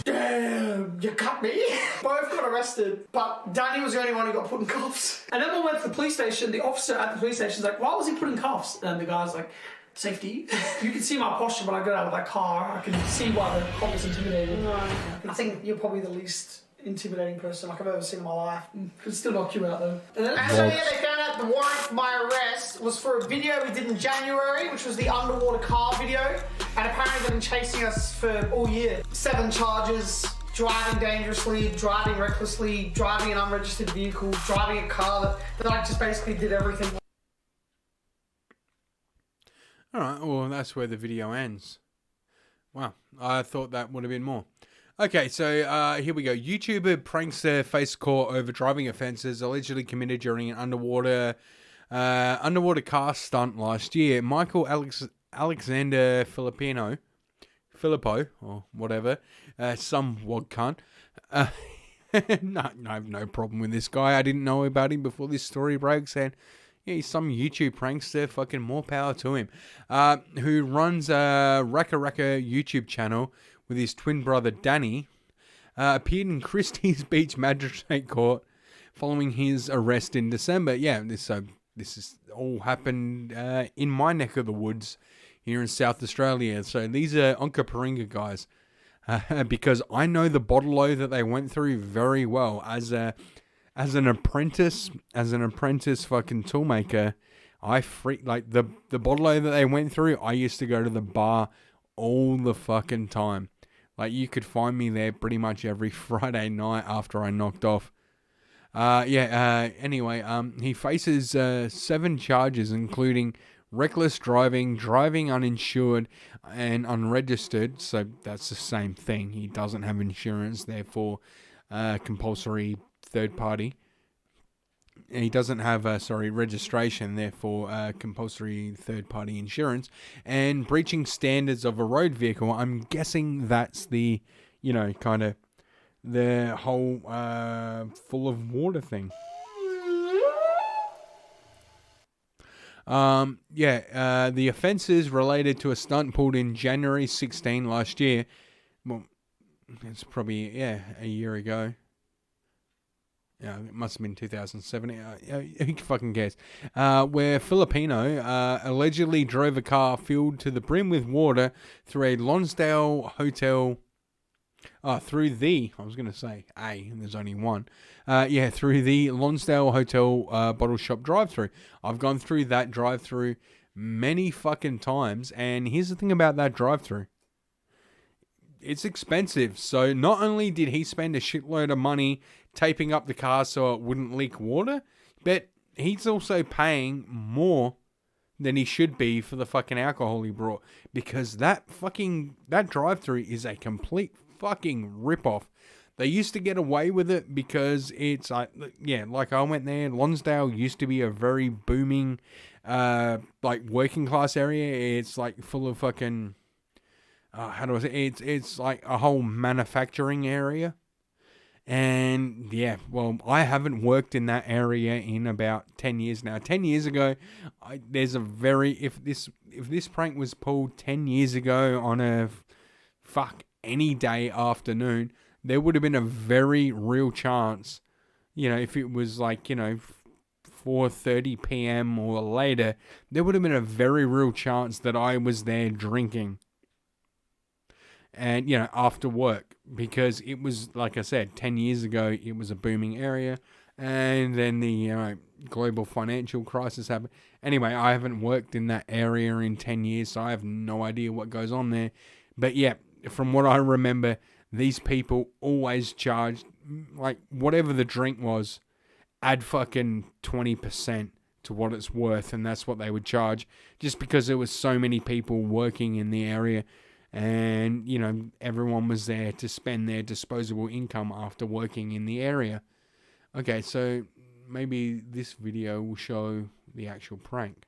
damn, you cut me. Both got arrested, but Danny was the only one who got put in cuffs. And then when we went to the police station, the officer at the police station was like, why was he put in cuffs? And the guy's like, safety. You can see my posture when I got out of that car. I can see why the cop was intimidated. Right. I think you're probably the least intimidating person like I've ever seen in my life. Could still knock you out though. And so yeah, they found out the warrant for my arrest was for a video we did in January, which was the underwater car video. And apparently they've been chasing us for all year. 7 charges: driving dangerously, driving recklessly, driving an unregistered vehicle, driving a car that I just basically did everything. Alright, well, that's where the video ends. Wow, I thought that would have been more. Okay, so here we go. YouTuber prankster faced court over driving offences allegedly committed during an underwater car stunt last year. Michael Alexander Filippo, or whatever, some wad cunt. No, I have no problem with this guy. I didn't know about him before this story broke, and yeah, he's some YouTube prankster, fucking more power to him, who runs a Raka YouTube channel with his twin brother Danny, appeared in Christie's Beach Magistrate Court following his arrest in December. Yeah, this has all happened in my neck of the woods here in South Australia. So these are Onkaparinga guys, because I know the bottle that they went through very well as an apprentice fucking toolmaker. I like the bottle that they went through. I used to go to the bar all the fucking time. Like, you could find me there pretty much every Friday night after I knocked off. Anyway, he faces 7 charges, including reckless driving, driving uninsured, and unregistered. So that's the same thing. He doesn't have insurance, therefore compulsory third party. He doesn't have registration, therefore compulsory third-party insurance, and breaching standards of a road vehicle. I'm guessing that's the, kind of the whole full of water thing. The offences related to a stunt pulled in January 16 last year. Well, it's probably, a year ago. Yeah, it must have been 2007. Who fucking cares? Where Filipino allegedly drove a car filled to the brim with water through a Lonsdale hotel. Through the there's only one. Through the Lonsdale Hotel bottle shop drive-through. I've gone through that drive-through many fucking times, and here's the thing about that drive-through. It's expensive. So not only did he spend a shitload of money taping up the car so it wouldn't leak water, but he's also paying more than he should be for the fucking alcohol he brought, because that drive-through is a complete fucking rip-off. They used to get away with it because it's like I went there. Lonsdale used to be a very booming working class area. It's like full of fucking it's like a whole manufacturing area. And I haven't worked in that area in about 10 years now. 10 years ago, if this prank was pulled 10 years ago on a any day afternoon, there would have been a very real chance, if it was 4:30 p.m. or later, there would have been a very real chance that I was there drinking. And, after work, because it was, like I said, 10 years ago, it was a booming area, and then the global financial crisis happened. Anyway, I haven't worked in that area in 10 years, so I have no idea what goes on there. But yeah, from what I remember, these people always charged, whatever the drink was, add fucking 20% to what it's worth, and that's what they would charge, just because there was so many people working in the area. And, everyone was there to spend their disposable income after working in the area. Okay, so maybe this video will show the actual prank.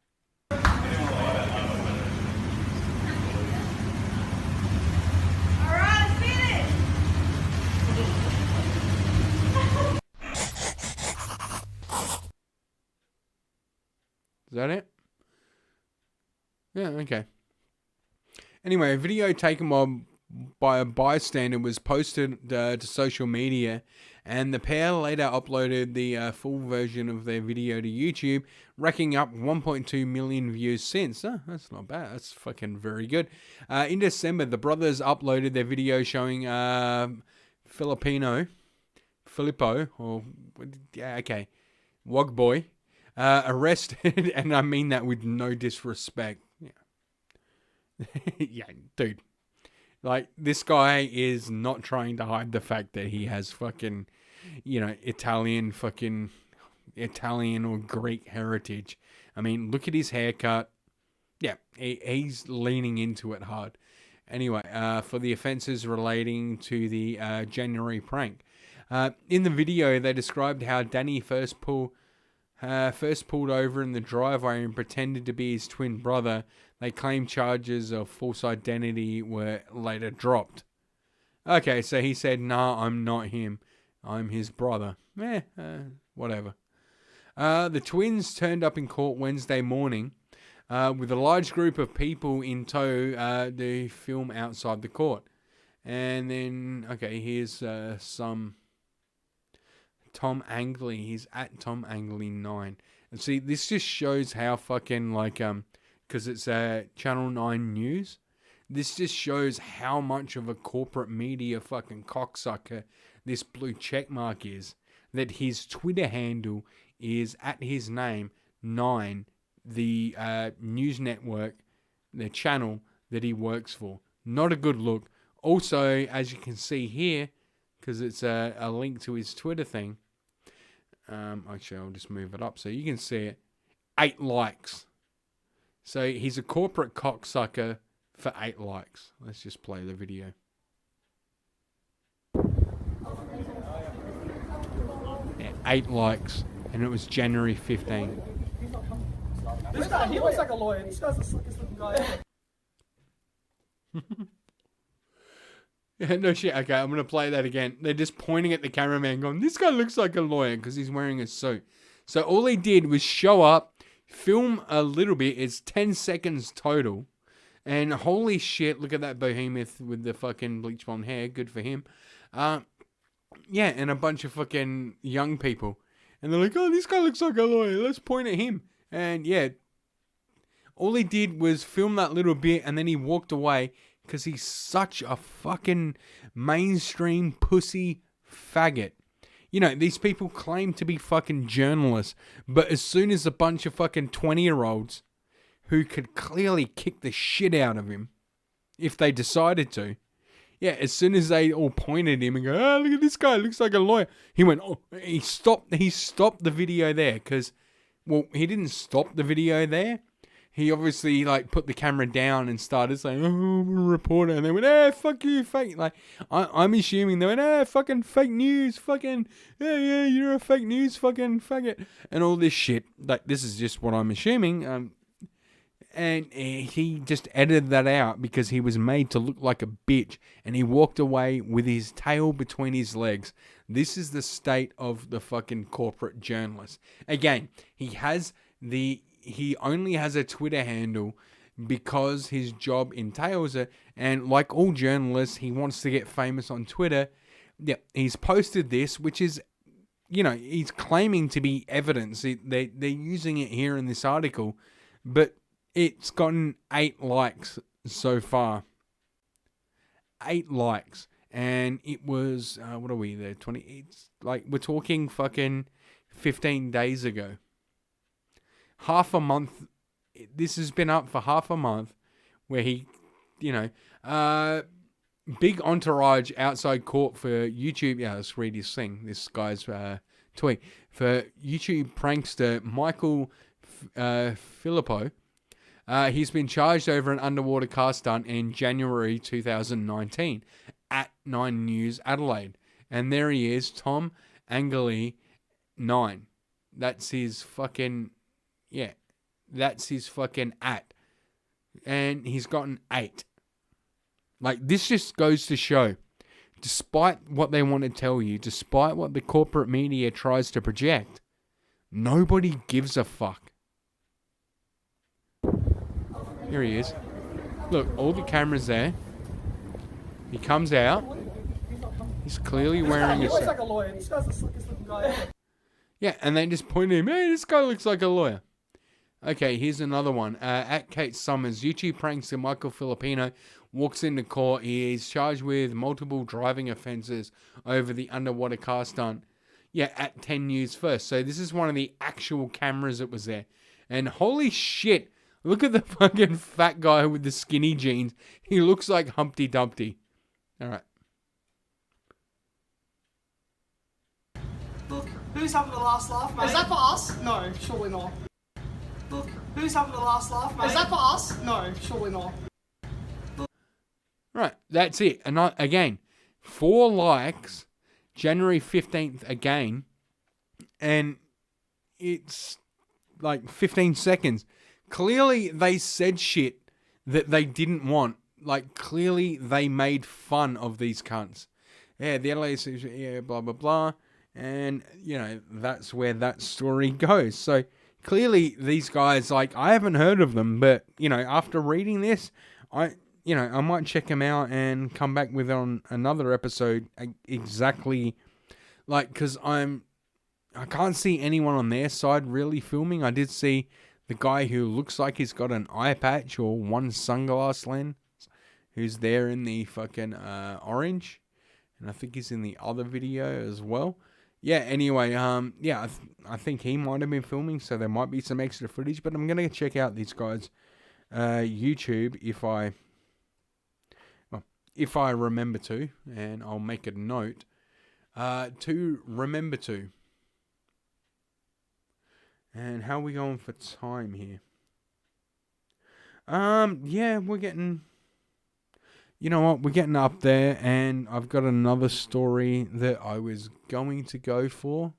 Is that it? Yeah, okay. Anyway, a video taken by a bystander was posted to social media, and the pair later uploaded the full version of their video to YouTube, racking up 1.2 million views since. Oh, that's not bad. That's fucking very good. In December, the brothers uploaded their video showing Filippo, or yeah, okay, Wogboy, arrested, and I mean that with no disrespect. Yeah, yeah, dude. Like, this guy is not trying to hide the fact that he has fucking, Italian or Greek heritage. I mean, look at his haircut. Yeah, he's leaning into it hard. Anyway, for the offences relating to the January prank. In the video, they described how Danny first pulled over in the driveway and pretended to be his twin brother. They claim charges of false identity were later dropped. Okay, so he said, "Nah, I'm not him. I'm his brother." Whatever. The twins turned up in court Wednesday morning with a large group of people in tow to film outside the court. And then, okay, here's some Tom Angley. He's at Tom Angley 9. And see, this just shows how fucking, because it's Channel 9 News. This just shows how much of a corporate media fucking cocksucker this blue checkmark is. That his Twitter handle is at his name, 9, the news network, the channel that he works for. Not a good look. Also, as you can see here, because it's a link to his Twitter thing. Actually, I'll just move it up so you can see it. 8 likes. So he's a corporate cocksucker for 8 likes. Let's just play the video. Yeah, 8 likes, and it was January 15. This guy, he looks like a lawyer. This guy's the slickest looking guy ever. Yeah, no shit. Okay, I'm going to play that again. They're just pointing at the cameraman going, "This guy looks like a lawyer," because he's wearing a suit. So all he did was show up, film a little bit. It's 10 seconds total. And holy shit, look at that behemoth with the fucking bleach blonde hair. Good for him. Yeah, and a bunch of fucking young people. And they're like, "Oh, this guy looks like a lawyer. Let's point at him." And yeah, all he did was film that little bit, and then he walked away because he's such a fucking mainstream pussy faggot. You know, these people claim to be fucking journalists, but as soon as a bunch of fucking 20-year-olds who could clearly kick the shit out of him if they decided to, yeah, as soon as they all pointed at him and go, "Oh, look at this guy, looks like a lawyer," he went, "Oh," he stopped the video there because, well, he didn't stop the video there. He obviously, put the camera down and started saying, "Oh, I'm a reporter." And they went, fuck you, fake. I'm assuming they went, fucking fake news, fucking, yeah, you're a fake news, fucking faggot. And all this shit. This is just what I'm assuming. And he just edited that out because he was made to look like a bitch. And he walked away with his tail between his legs. This is the state of the fucking corporate journalist. Again, he only has a Twitter handle because his job entails it. And like all journalists, he wants to get famous on Twitter. Yeah, he's posted this, which is, he's claiming to be evidence. They're using it here in this article. But it's gotten 8 likes so far. 8 likes. And it was, what are we there? 20. It's we're talking fucking 15 days ago. Half a month. This has been up for half a month where he, big entourage outside court for YouTube. Yeah, let's read his thing. This guy's tweet. For YouTube prankster Michael Filippo. He's been charged over an underwater car stunt in January 2019 at 9 News Adelaide. And there he is, Tom Angley 9. That's his fucking... Yeah, that's his fucking at. And he's gotten 8. This just goes to show, despite what they want to tell you, despite what the corporate media tries to project, nobody gives a fuck. Here he is. Look, all the cameras there. He comes out. He's clearly wearing He a looks suit. like a lawyer. This guy's the slickest looking guy ever. Yeah, and they just point at him. Hey, this guy looks like a lawyer. Okay, here's another one. At Kate Summers, YouTube prankster Michael Filipino walks into court. He is charged with multiple driving offences over the underwater car stunt. Yeah, at 10 News First. So this is one of the actual cameras that was there. And holy shit, look at the fucking fat guy with the skinny jeans. He looks like Humpty Dumpty. All right. Look, who's having the last laugh, mate? Is that for us? No, surely not. Look, who's having the last laugh, mate? Is that for us? No, surely not. Right, that's it. And again, 4 likes, January 15th again, and it's like 15 seconds. Clearly, they said shit that they didn't want. Like, clearly, they made fun of these cunts. Yeah, the LA says, yeah, blah, blah, blah. And, you know, that's where that story goes. So, clearly, these guys, like, I haven't heard of them, but, you know, after reading this, I might check them out and come back with on another episode exactly, like, because I can't see anyone on their side really filming. I did see the guy who looks like he's got an eye patch or one sunglass lens, who's there in the fucking orange, and I think he's in the other video as well. Yeah, anyway, yeah, I think he might have been filming, so there might be some extra footage, but I'm going to check out these guys' YouTube if I remember to, and I'll make a note to remember to. And how are we going for time here? Yeah, we're getting... You know what? We're getting up there, and I've got another story that I was going to go for.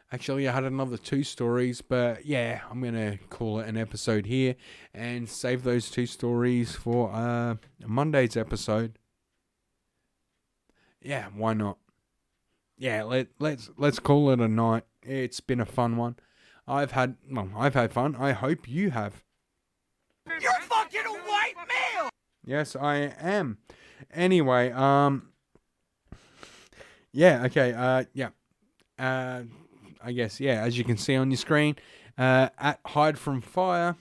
Actually, I had another 2 stories, but yeah, I'm going to call it an episode here and save those 2 stories for Monday's episode. Yeah, why not? Yeah, let's call it a night. It's been a fun one. I've had fun. I hope you have. You're fucking a white male! Yes, I am. Anyway, yeah, okay, yeah. I guess, yeah, as you can see on your screen, at Hide From Fire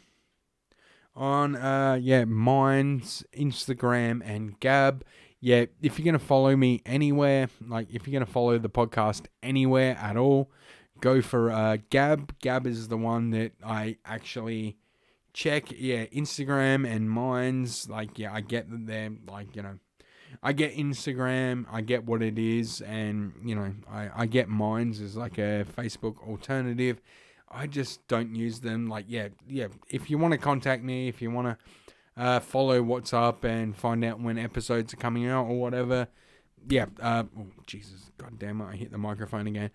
on, mine's Instagram and Gab. Yeah, if you're going to follow me anywhere, like if you're going to follow the podcast anywhere at all, go for Gab. Gab is the one that I actually check. Yeah, Instagram and mine's, like, yeah, I get that they're, like, you know, I get Instagram, I get what it is, and, you know, I get mine's as like a Facebook alternative. I just don't use them. Like, yeah, if you want to contact me, if you want to follow what's up and find out when episodes are coming out or whatever, yeah, oh, Jesus, God damn it, I hit the microphone again.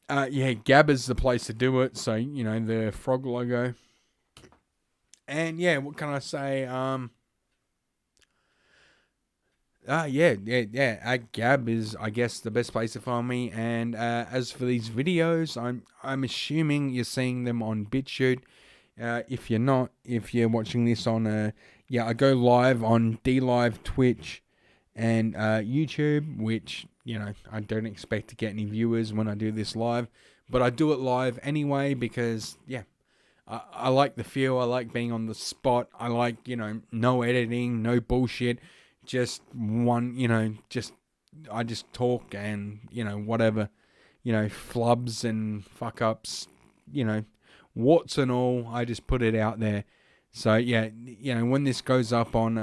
Yeah, Gab is the place to do it, so, you know, the frog logo. And, yeah, what can I say, Gab is, I guess, the best place to find me. And as for these videos, I'm assuming you're seeing them on BitChute. If you're not, if you're watching this on, I go live on DLive, Twitch, and YouTube, which, you know, I don't expect to get any viewers when I do this live, but I do it live anyway because, yeah, I like the feel. I like being on the spot. I like, you know, no editing, no bullshit. Just one, you know, I just talk and, you know, whatever, you know, flubs and fuck ups, you know, warts and all, I just put it out there. So, yeah, you know, when this goes up on,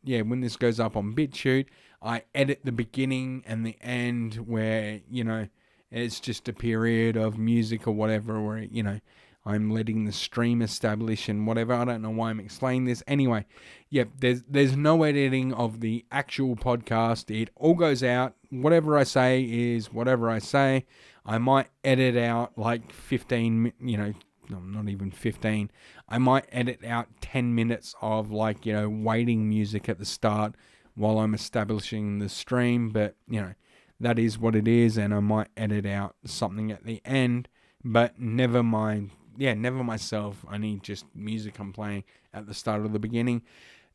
BitChute, I edit the beginning and the end where, you know, it's just a period of music or whatever where, you know, I'm letting the stream establish and whatever. I don't know why I'm explaining this. Anyway, yeah, there's no editing of the actual podcast. It all goes out. Whatever I say is whatever I say. I might edit out like 15, you know, no, not even 15. I might edit out 10 minutes of, like, you know, waiting music at the start while I'm establishing the stream. But, you know, that is what it is. And I might edit out something at the end. But never mind yeah, never myself. I need just music I'm playing at the start or the beginning.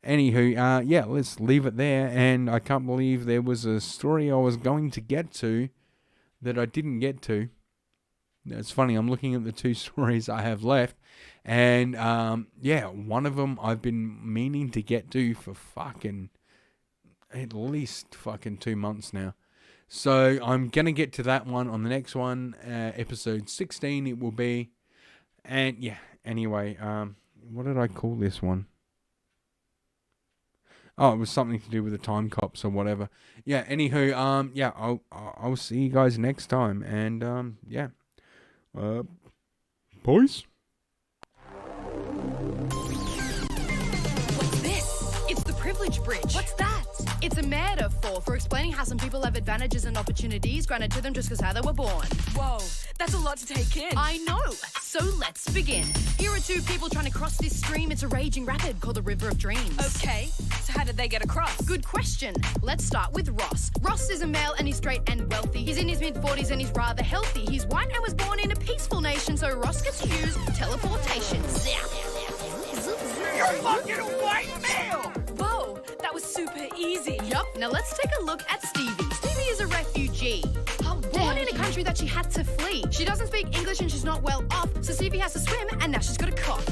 Anywho, yeah, let's leave it there. And I can't believe there was a story I was going to get to that I didn't get to. It's funny, I'm looking at the 2 stories I have left. And, yeah, one of them I've been meaning to get to for fucking at least fucking 2 months now. So I'm going to get to that one on the next one, episode 16 it will be. And, yeah, anyway, what did I call this one? Oh, it was something to do with the time cops or whatever. Yeah, anywho, yeah, I'll see you guys next time. And, yeah. Boys? What's this? It's the privilege bridge. What's that? It's a metaphor for explaining how some people have advantages and opportunities granted to them just because how they were born. Whoa, that's a lot to take in. I know. So let's begin. Here are 2 people trying to cross this stream. It's a raging rapid called the River of Dreams. Okay, so how did they get across? Good question. Let's start with Ross. Ross is a male and he's straight and wealthy. He's in his mid-40s and he's rather healthy. He's white and was born in a peaceful nation, so Ross gets to use teleportation. You're fucking a white male! Whoa, that was super easy. Yup. Now let's take a look at Stevie. Stevie is a refugee. Born in a country that she had to flee. She doesn't speak English and she's not well off, so Stevie has to swim and now she's got a cough.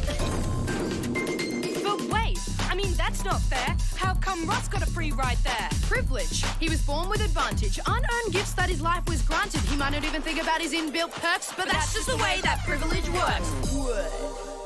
But wait, I mean, that's not fair. How come Ross got a free ride there? Privilege. He was born with advantage. Unearned gifts that his life was granted. He might not even think about his inbuilt perks, but that's just the way that privilege works. Word.